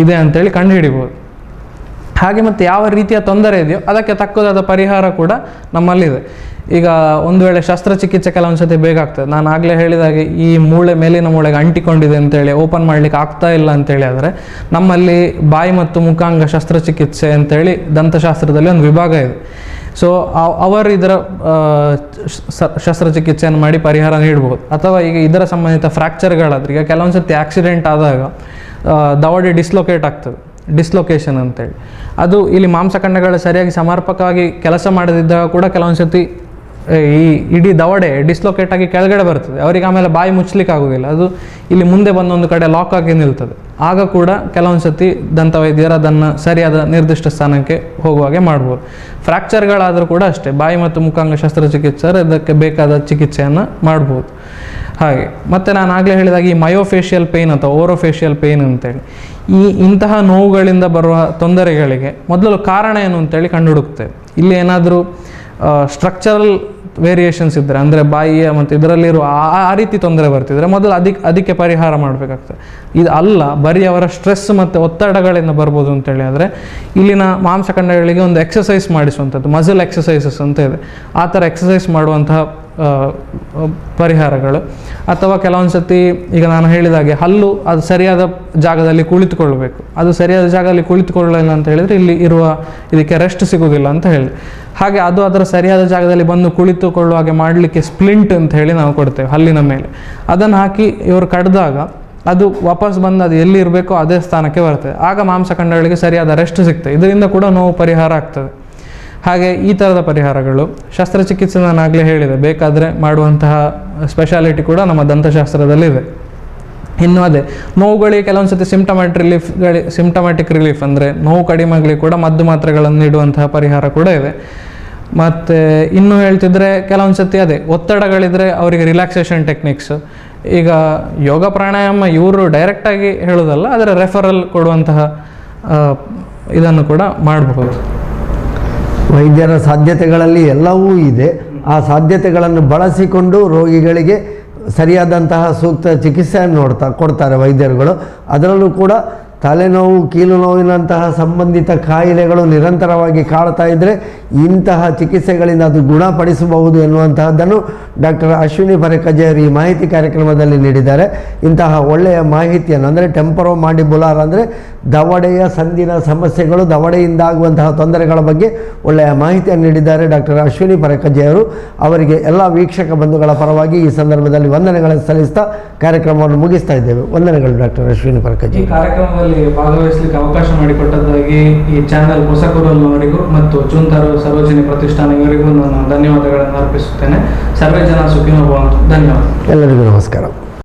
ಇದೆ ಅಂತೇಳಿ ಕಂಡುಹಿಡಿಬೋದು. ಹಾಗೆ ಮತ್ತು ಯಾವ ರೀತಿಯ ತೊಂದರೆ ಇದೆಯೋ ಅದಕ್ಕೆ ತಕ್ಕದಾದ ಪರಿಹಾರ ಕೂಡ ನಮ್ಮಲ್ಲಿದೆ. ಈಗ ಒಂದು ವೇಳೆ ಶಸ್ತ್ರಚಿಕಿತ್ಸೆ ಕೆಲವೊಂದು ಸತಿ ಬೇಕಾಗ್ತದೆ. ನಾನು ಆಗಲೇ ಹೇಳಿದಾಗೆ ಈ ಮೇಲಿನ ಮೂಳೆಗೆ ಅಂಟಿಕೊಂಡಿದೆ ಅಂತೇಳಿ ಓಪನ್ ಮಾಡಲಿಕ್ಕೆ ಆಗ್ತಾ ಇಲ್ಲ ಅಂತೇಳಿ ಆದರೆ ನಮ್ಮಲ್ಲಿ ಬಾಯಿ ಮತ್ತು ಮುಖಾಂಗ ಶಸ್ತ್ರಚಿಕಿತ್ಸೆ ಅಂತೇಳಿ ದಂತಶಾಸ್ತ್ರದಲ್ಲಿ ಒಂದು ವಿಭಾಗ ಇದೆ. ಸೊ ಅವರು ಇದರ ಶಸ್ತ್ರಚಿಕಿತ್ಸೆಯನ್ನು ಮಾಡಿ ಪರಿಹಾರ ನೀಡ್ಬೋದು. ಅಥವಾ ಈಗ ಇದರ ಸಂಬಂಧಿತ ಫ್ರ್ಯಾಕ್ಚರ್ಗಳಾದ್ರೆ, ಈಗ ಕೆಲವೊಂದು ಸತಿ ಆಕ್ಸಿಡೆಂಟ್ ಆದಾಗ ದವಡೆ ಡಿಸ್ಲೊಕೇಟ್ ಆಗ್ತದೆ, ಡಿಸ್ಲೊಕೇಶನ್ ಅಂತೇಳಿ. ಅದು ಇಲ್ಲಿ ಮಾಂಸಖಂಡಗಳು ಸರಿಯಾಗಿ ಸಮರ್ಪಕವಾಗಿ ಕೆಲಸ ಮಾಡದಿದ್ದಾಗ ಕೂಡ ಕೆಲವೊಂದು ಸತಿ ಈ ಇಡೀ ದವಡೆ ಡಿಸ್ಲೊಕೇಟ್ ಆಗಿ ಕೆಳಗಡೆ ಬರ್ತದೆ. ಅವರಿಗೆ ಆಮೇಲೆ ಬಾಯಿ ಮುಚ್ಚಲಿಕ್ಕೆ ಆಗೋದಿಲ್ಲ, ಅದು ಇಲ್ಲಿ ಮುಂದೆ ಬಂದೊಂದು ಕಡೆ ಲಾಕ್ ಆಗಿ ನಿಲ್ತದೆ. ಆಗ ಕೂಡ ಕೆಲವೊಂದು ಸತಿ ದಂತವೈದ್ಯರು ಅದನ್ನು ಸರಿಯಾದ ನಿರ್ದಿಷ್ಟ ಸ್ಥಾನಕ್ಕೆ ಹೋಗುವಾಗೆ ಮಾಡ್ಬೋದು. ಫ್ರ್ಯಾಕ್ಚರ್ಗಳಾದರೂ ಕೂಡ ಅಷ್ಟೇ, ಬಾಯಿ ಮತ್ತು ಮುಖಾಂಗ ಶಸ್ತ್ರಚಿಕಿತ್ಸರು ಅದಕ್ಕೆ ಬೇಕಾದ ಚಿಕಿತ್ಸೆಯನ್ನು ಮಾಡ್ಬೋದು. ಹಾಗೆ ಮತ್ತು ನಾನು ಆಗಲೇ ಹೇಳಿದಾಗ ಈ ಮಯೋಫೇಶಿಯಲ್ ಪೇಯ್ನ್ ಅಥವಾ ಓರೋಫೇಶಿಯಲ್ ಪೇಯ್ನ್ ಅಂತೇಳಿ ಇಂತಹ ನೋವುಗಳಿಂದ ಬರುವ ತೊಂದರೆಗಳಿಗೆ ಮೊದಲು ಕಾರಣ ಏನು ಅಂತೇಳಿ ಕಂಡುಹುಡುಕ್ತೇವೆ. ಇಲ್ಲಿ ಏನಾದರೂ ಸ್ಟ್ರಕ್ಚರಲ್ ವೇರಿಯೇಷನ್ಸ್ ಇದ್ದರೆ, ಅಂದರೆ ಬಾಯಿಯ ಮತ್ತು ಇದರಲ್ಲಿರುವ ಆ ರೀತಿ ತೊಂದರೆ ಬರ್ತಿದ್ರೆ ಮೊದಲು ಅದಕ್ಕೆ ಪರಿಹಾರ ಮಾಡಬೇಕಾಗ್ತದೆ. ಇದು ಅಲ್ಲ, ಬರೀ ಅವರ ಸ್ಟ್ರೆಸ್ ಮತ್ತು ಒತ್ತಡಗಳಿಂದ ಬರ್ಬೋದು ಅಂತೇಳಿ ಆದರೆ ಇಲ್ಲಿನ ಮಾಂಸಖಂಡಗಳಿಗೆ ಒಂದು ಎಕ್ಸಸೈಸ್ ಮಾಡಿಸುವಂಥದ್ದು, ಮಸಲ್ ಎಕ್ಸಸೈಸಸ್ ಅಂತ ಇದೆ. ಆ ಥರ ಎಕ್ಸಸೈಸ್ ಮಾಡುವಂತಹ ಪರಿಹಾರಗಳು. ಅಥವಾ ಕೆಲವೊಂದು ಸತಿ ಈಗ ನಾನು ಹೇಳಿದಾಗೆ ಹಲ್ಲು ಅದು ಸರಿಯಾದ ಜಾಗದಲ್ಲಿ ಕುಳಿತುಕೊಳ್ಬೇಕು. ಅದು ಸರಿಯಾದ ಜಾಗದಲ್ಲಿ ಕುಳಿತುಕೊಳ್ಳಲಿಲ್ಲ ಅಂತ ಹೇಳಿದರೆ ಇದಕ್ಕೆ ರೆಸ್ಟ್ ಸಿಗೋದಿಲ್ಲ ಅಂತ ಹೇಳಿ. ಹಾಗೆ ಅದು ಅದರ ಸರಿಯಾದ ಜಾಗದಲ್ಲಿ ಬಂದು ಕುಳಿತುಕೊಳ್ಳುವ ಹಾಗೆ ಮಾಡಲಿಕ್ಕೆ ಸ್ಪ್ಲಿಂಟ್ ಅಂತ ಹೇಳಿ ನಾವು ಕೊಡ್ತೇವೆ ಹಲ್ಲಿನ ಮೇಲೆ. ಅದನ್ನು ಹಾಕಿ ಇವರು ಕಡ್ದಾಗ ಅದು ವಾಪಸ್ ಬಂದು ಅದು ಎಲ್ಲಿ ಇರಬೇಕೋ ಅದೇ ಸ್ಥಾನಕ್ಕೆ ಬರ್ತದೆ. ಆಗ ಮಾಂಸಖಂಡಗಳಿಗೆ ಸರಿಯಾದ ರೆಸ್ಟ್ ಸಿಗ್ತದೆ. ಇದರಿಂದ ಕೂಡ ನೋವು ಪರಿಹಾರ ಆಗ್ತದೆ. ಹಾಗೆ ಈ ಥರದ ಪರಿಹಾರಗಳು. ಶಸ್ತ್ರಚಿಕಿತ್ಸೆ ನಾನು ಆಗಲೇ ಹೇಳಿದೆ, ಬೇಕಾದರೆ ಮಾಡುವಂತಹ ಸ್ಪೆಷಾಲಿಟಿ ಕೂಡ ನಮ್ಮ ದಂತಶಾಸ್ತ್ರದಲ್ಲಿದೆ. ಇನ್ನು ಅದೇ ನೋವುಗಳಿಗೆ ಕೆಲವೊಂದು ಸತಿ ಸಿಂಪ್ಟಮ್ಯಾಟಿಕ್ ರಿಲೀಫ್ ಅಂದರೆ ನೋವು ಕಡಿಮೆ ಆಗಲಿ ಕೂಡ ಮದ್ದು ಮಾತ್ರೆಗಳನ್ನು ನೀಡುವಂತಹ ಪರಿಹಾರ ಕೂಡ ಇದೆ. ಮತ್ತು ಇನ್ನೂ ಹೇಳ್ತಿದ್ರೆ ಕೆಲವೊಂದು ಸತಿ ಅದೇ ಒತ್ತಡಗಳಿದ್ರೆ ಅವರಿಗೆ ರಿಲ್ಯಾಕ್ಸೇಷನ್ ಟೆಕ್ನಿಕ್ಸ್, ಈಗ ಯೋಗ ಪ್ರಾಣಾಯಾಮ ಇವರು ಡೈರೆಕ್ಟಾಗಿ ಹೇಳೋದಲ್ಲ, ಅದರ ರೆಫರಲ್ ಕೊಡುವಂತಹ ಇದನ್ನು ಕೂಡ ಮಾಡಬಹುದು. ವೈದ್ಯರ ಸಾಧ್ಯತೆಗಳಲ್ಲಿ ಎಲ್ಲವೂ ಇದೆ. ಆ ಸಾಧ್ಯತೆಗಳನ್ನು ಬಳಸಿಕೊಂಡು ರೋಗಿಗಳಿಗೆ ಸರಿಯಾದಂತಹ ಸೂಕ್ತ ಚಿಕಿತ್ಸೆಯನ್ನು ಕೊಡ್ತಾರೆ ವೈದ್ಯರುಗಳು. ಅದರಲ್ಲೂ ಕೂಡ ತಲೆನೋವು, ಕೀಲು ನೋವಿನಂತಹ ಸಂಬಂಧಿತ ಕಾಯಿಲೆಗಳು ನಿರಂತರವಾಗಿ ಕಾಡ್ತಾ ಇದ್ದರೆ ಇಂತಹ ಚಿಕಿತ್ಸೆಗಳಿಂದ ಅದು ಗುಣಪಡಿಸಬಹುದು ಎನ್ನುವಂತಹದ್ದನ್ನು ಡಾಕ್ಟರ್ ಅಶ್ವಿನಿ ಬರಕಜ್ಜೆಯವರು ಈ ಮಾಹಿತಿ ಕಾರ್ಯಕ್ರಮದಲ್ಲಿ ನೀಡಿದ್ದಾರೆ. ಇಂತಹ ಒಳ್ಳೆಯ ಮಾಹಿತಿಯನ್ನು, ಅಂದರೆ ಟೆಂಪರೋ ಮಾಂಡಿಬುಲಾರ್ ಅಂದರೆ ದವಡೆಯ ಸಂದಿನ ಸಮಸ್ಯೆಗಳು, ದವಡೆಯಿಂದಾಗುವಂತಹ ತೊಂದರೆಗಳ ಬಗ್ಗೆ ಒಳ್ಳೆಯ ಮಾಹಿತಿಯನ್ನು ನೀಡಿದ್ದಾರೆ ಡಾಕ್ಟರ್ ಅಶ್ವಿನಿ ಬರಕಜ್ಜೆಯವರು. ಅವರಿಗೆ ಎಲ್ಲ ವೀಕ್ಷಕ ಬಂಧುಗಳ ಪರವಾಗಿ ಈ ಸಂದರ್ಭದಲ್ಲಿ ವಂದನೆಗಳನ್ನು ಸಲ್ಲಿಸ್ತಾ ಕಾರ್ಯಕ್ರಮವನ್ನು ಮುಗಿಸ್ತಾ ಇದ್ದೇವೆ. ವಂದನೆಗಳು ಡಾಕ್ಟರ್ ಅಶ್ವಿನಿ ಬರಕಜ್ಜೆ. ಕಾರ್ಯಕ್ರಮದಲ್ಲಿ ಕಾರ್ಯಕ್ರಮದಲ್ಲಿ ಭಾಗವಹಿಸಲಿಕ್ಕೆ ಅವಕಾಶ ಮಾಡಿಕೊಟ್ಟದ್ದಾಗಿ ಈ ಚಾನೆಲ್ ಹೊಸ ಕುರಲ್ನವರಿಗೂ ಮತ್ತು ಚುಂತಾರು ಸರೋಜಿನಿ ಪ್ರತಿಷ್ಠಾನ ಇವರಿಗೂ ನಾನು ಧನ್ಯವಾದಗಳನ್ನು ಅರ್ಪಿಸುತ್ತೇನೆ. ಸರ್ವೇ ಜನ ಸುಖಿನೋ ಭವಂತು. ಧನ್ಯವಾದ. ಎಲ್ಲರಿಗೂ ನಮಸ್ಕಾರ.